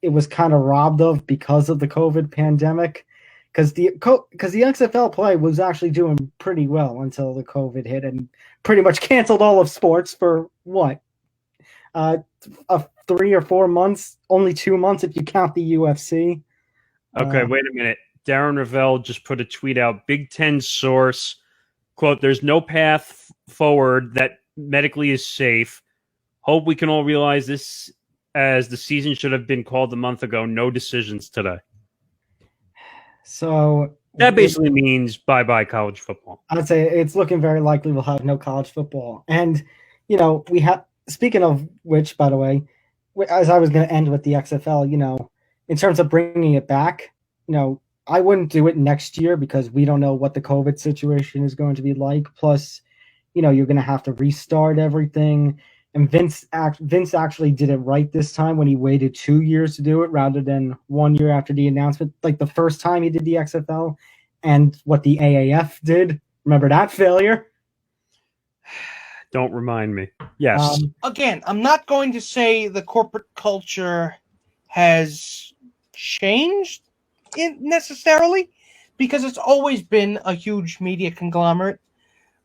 it was kind of robbed of because of the COVID pandemic. Because the XFL play was actually doing pretty well until the COVID hit and pretty much canceled all of sports for what? 3 or 4 months, only 2 months if you count the UFC. Okay, wait a minute. Darren Ravel just put a tweet out. Big Ten source, quote, "There's no path forward that medically is safe. Hope we can all realize this as the season should have been called a month ago. No decisions today." So that basically means bye-bye college football. I'd say it's looking very likely we'll have no college football. And, we have, speaking of which, by the way, as I was going to end with the XFL, in terms of bringing it back, I wouldn't do it next year because we don't know what the COVID situation is going to be like. Plus, you're going to have to restart everything. And Vince actually did it right this time when he waited 2 years to do it rather than 1 year after the announcement. Like the first time he did the XFL and what the AAF did. Remember that failure? Don't remind me. Yes. Again, I'm not going to say the corporate culture has changed necessarily because it's always been a huge media conglomerate.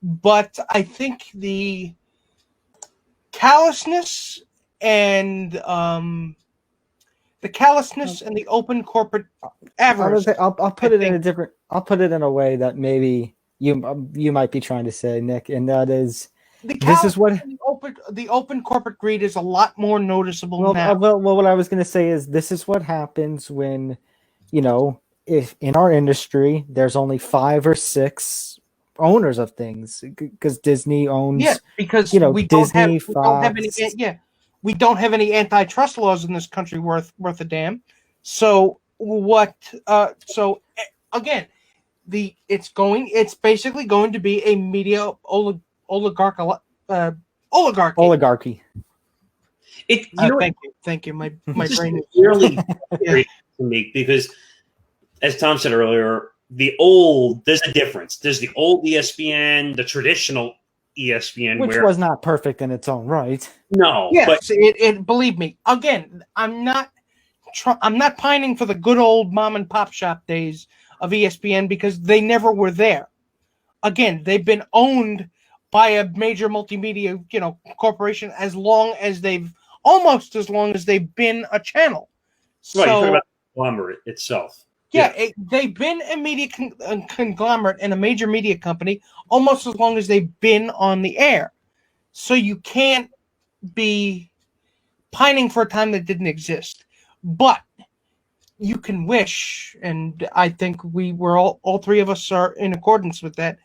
But I think the callousness and the open corporate avarice. I'll put it in a way that maybe you might be trying to say, Nick, and that is the open corporate greed is a lot more noticeable now. Well, what I was going to say is this is what happens when, if in our industry there's only 5 or 6 owners of things because Disney owns. Yeah, because we Disney, we don't have any antitrust laws in this country worth a damn. So what? So again, it's basically going to be a media oligarchy. Thank you. My brain is really to me because, as Tom said earlier, there's a difference. There's the old ESPN, the traditional ESPN, which was not perfect in its own right. No, yes, but it believe me. Again, I'm not pining for the good old mom and pop shop days of ESPN because they never were there. Again, they've been owned by a major multimedia, corporation almost as long as they've been a channel. Right, you're talking about the conglomerate itself. Yeah, they've been a media conglomerate and a major media company almost as long as they've been on the air. So you can't be pining for a time that didn't exist. But you can wish, and I think we're all 3 of us are in accordance with that.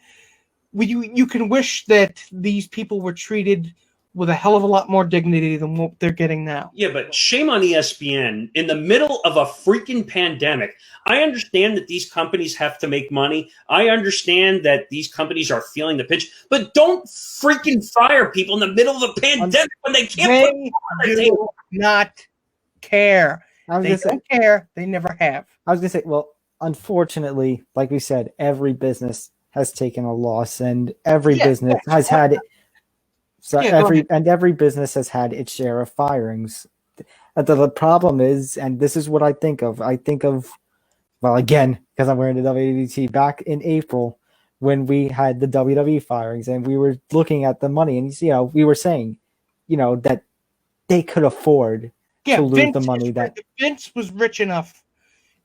You can wish that these people were treated with a hell of a lot more dignity than what they're getting now. Yeah, but shame on ESPN in the middle of a freaking pandemic. I understand that these companies have to make money. I understand that these companies are feeling the pinch, but don't freaking fire people in the middle of a pandemic when they can't do not care. They don't care. They never have. I was going to say, well, unfortunately, like we said, every business has taken a loss and every business has had it. So every business has had its share of firings. The problem is, and this is what I think of, well, again, because I'm wearing the WWT, back in April when we had the WWE firings and we were looking at the money and, we were saying, that they could afford to lose the money. That Vince was rich enough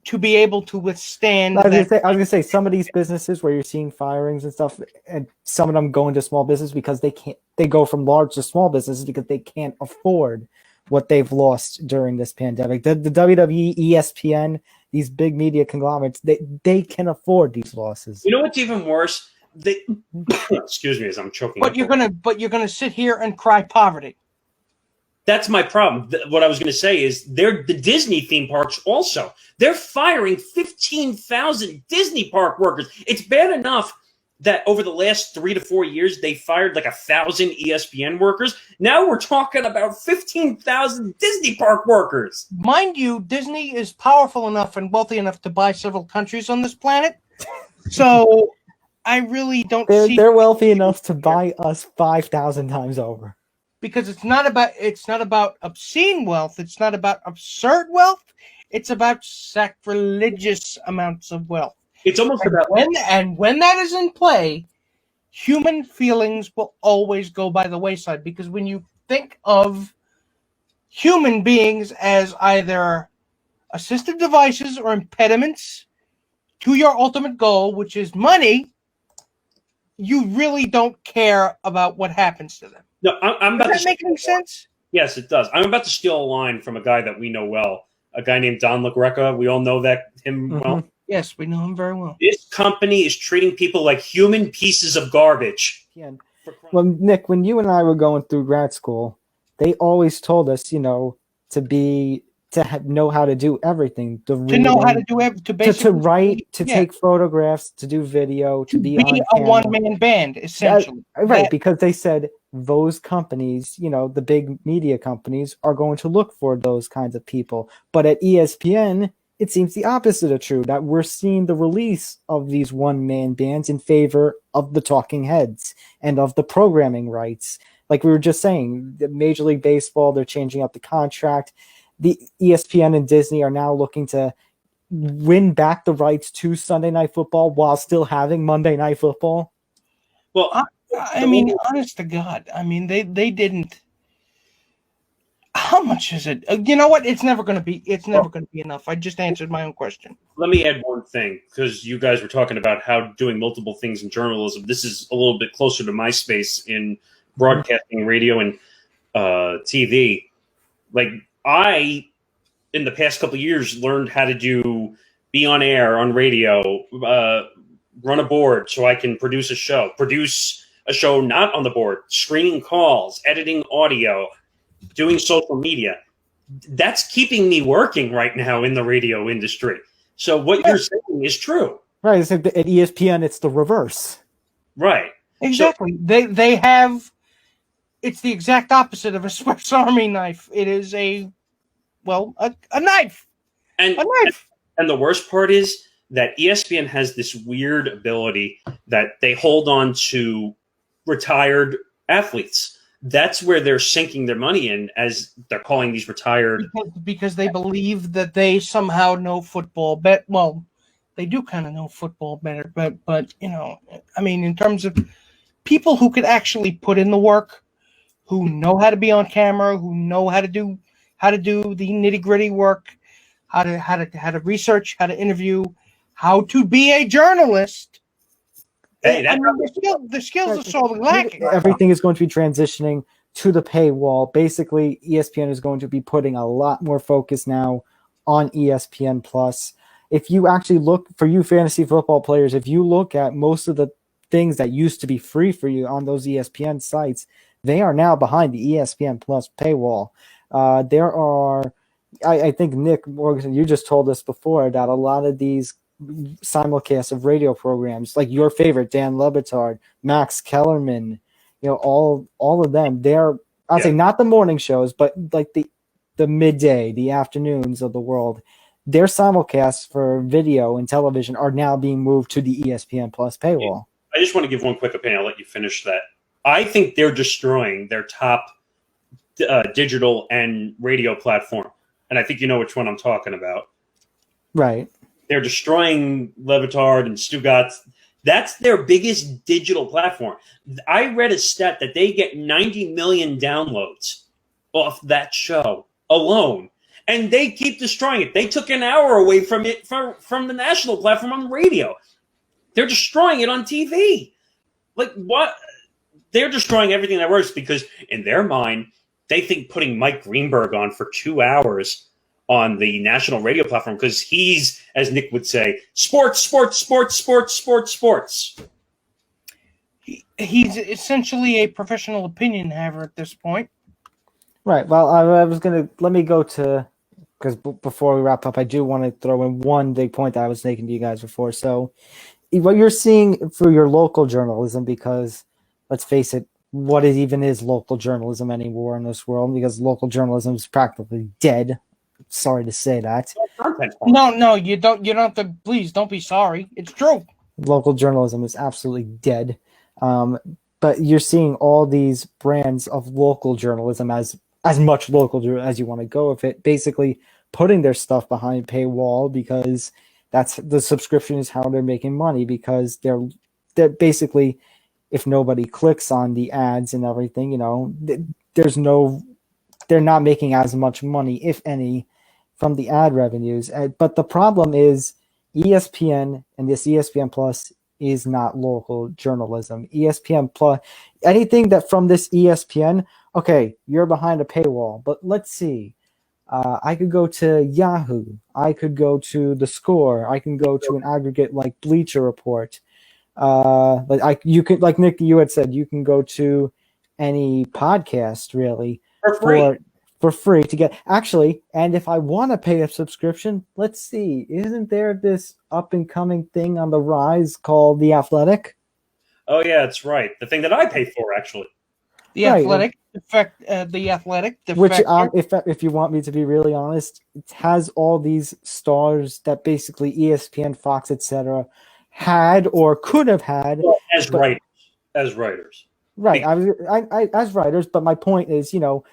to be able to withstand. I was gonna say some of these businesses where you're seeing firings and stuff, and some of them go into small business because they can't. They go from large to small businesses because they can't afford what they've lost during this pandemic. The WWE, ESPN, these big media conglomerates, they can afford these losses. You know what's even worse? Excuse me as I'm choking. But you're gonna sit here and cry poverty. That's my problem. What I was going to say is the Disney theme parks also. They're firing 15,000 Disney park workers. It's bad enough that over the last 3 to 4 years, they fired like 1,000 ESPN workers. Now we're talking about 15,000 Disney park workers. Mind you, Disney is powerful enough and wealthy enough to buy several countries on this planet. So I really don't see... They're wealthy enough to buy us 5,000 times over. Because it's not about obscene wealth. It's not about absurd wealth. It's about sacrilegious amounts of wealth. It's almost about when that is in play, human feelings will always go by the wayside. Because when you think of human beings as either assistive devices or impediments to your ultimate goal, which is money, you really don't care about what happens to them. No, I'm about Does that make any sense? Yes, it does. I'm about to steal a line from a guy that we know well, a guy named Don LaGreca. We all know him well. Yes, we know him very well. This company is treating people like human pieces of garbage. Yeah. Well, Nick, when you and I were going through grad school, they always told us, know how to do everything. To know how to do everything. To write, to take photographs, to do video, to be on a one-man band, essentially. Right, because they said those companies, the big media companies, are going to look for those kinds of people. But at ESPN, it seems the opposite of true, that we're seeing the release of these one-man bands in favor of the talking heads and of the programming rights. Like we were just saying, the Major League Baseball, they're changing up the contract. The ESPN and Disney are now looking to win back the rights to Sunday Night Football while still having Monday Night Football. Well, I mean, honest to God, I mean, they didn't. How much is it? You know what? It's never going to be enough. I just answered my own question. Let me add one thing, because you guys were talking about how doing multiple things in journalism. This is a little bit closer to my space in broadcasting, radio, and TV. Like, I, in the past couple of years, learned how to be on air, on radio, run a board so I can produce a show not on the board, screening calls, editing audio, doing social media. That's keeping me working right now in the radio industry. So what you're saying is true. Right. At ESPN, it's the reverse. Right. Exactly. So, they have... It's the exact opposite of a Swiss Army knife. It is a knife. And the worst part is that ESPN has this weird ability that they hold on to retired athletes. That's where they're sinking their money in, as they're calling these retired. Because they believe that they somehow know football better. Well, they do kind of know football better, but I mean, in terms of people who could actually put in the work, who know how to be on camera, who know how to do the nitty-gritty work, how to research, how to interview, how to be a journalist. Hey, the skills are sorely lacking. Everything is going to be transitioning to the paywall. Basically, ESPN is going to be putting a lot more focus now on ESPN Plus. If you actually look, for you fantasy football players, if you look at most of the things that used to be free for you on those ESPN sites, they are now behind the ESPN Plus paywall. There are, I think, Nick Morgasen, you just told us before that a lot of these simulcasts of radio programs, like your favorite, Dan Le Batard, Max Kellerman, all of them, they're, I'll say not the morning shows, but like the midday, the afternoons of the world, their simulcasts for video and television are now being moved to the ESPN Plus paywall. I just want to give one quick opinion. I'll let you finish that. I think they're destroying their top digital and radio platform. And I think you know which one I'm talking about. Right. They're destroying Le Batard and Stugatz. That's their biggest digital platform. I read a stat that they get 90 million downloads off that show alone. And they keep destroying it. They took an hour away from it from the national platform on the radio. They're destroying it on TV. Like, what? They're destroying everything that works because in their mind, they think putting Mike Greenberg on for 2 hours on the national radio platform, because he's, as Nick would say, sports. He's essentially a professional opinion haver at this point. Right. Well, I was gonna let me go to because before we wrap up, I do want to throw in one big point that I was making to you guys before. So, what you're seeing for your local journalism, because let's face it, what is even is local journalism anymore in this world? Because local journalism is practically dead. Sorry to say that. No, you don't. You don't have to. Please don't be sorry. It's true. Local journalism is absolutely dead. But you're seeing all these brands of local journalism as much local as you want to go with it, basically putting their stuff behind paywall because that's the subscription is how they're making money because they're basically if nobody clicks on the ads and everything, they're not making as much money, if any, from the ad revenues. But the problem is ESPN and this ESPN Plus is not local journalism. ESPN Plus, anything that from this ESPN, okay, you're behind a paywall, but let's see. I could go to Yahoo. I could go to The Score. I can go to an aggregate like Bleacher Report. You could, like Nick, you had said, you can go to any podcast really for free to get actually. And if I want to pay a subscription, let's see, isn't there this up and coming thing on the rise called The Athletic? Oh yeah, that's right. The thing that I pay for actually. The Right. Athletic, the Athletic, Which, Defector. if you want me to be really honest, it has all these stars that basically ESPN, Fox, etc. had or could have had as writers. Right. I as writers, but my point is, the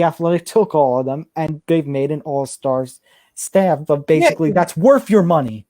Athletic took all of them and they've made an all-stars staff, but basically that's worth your money.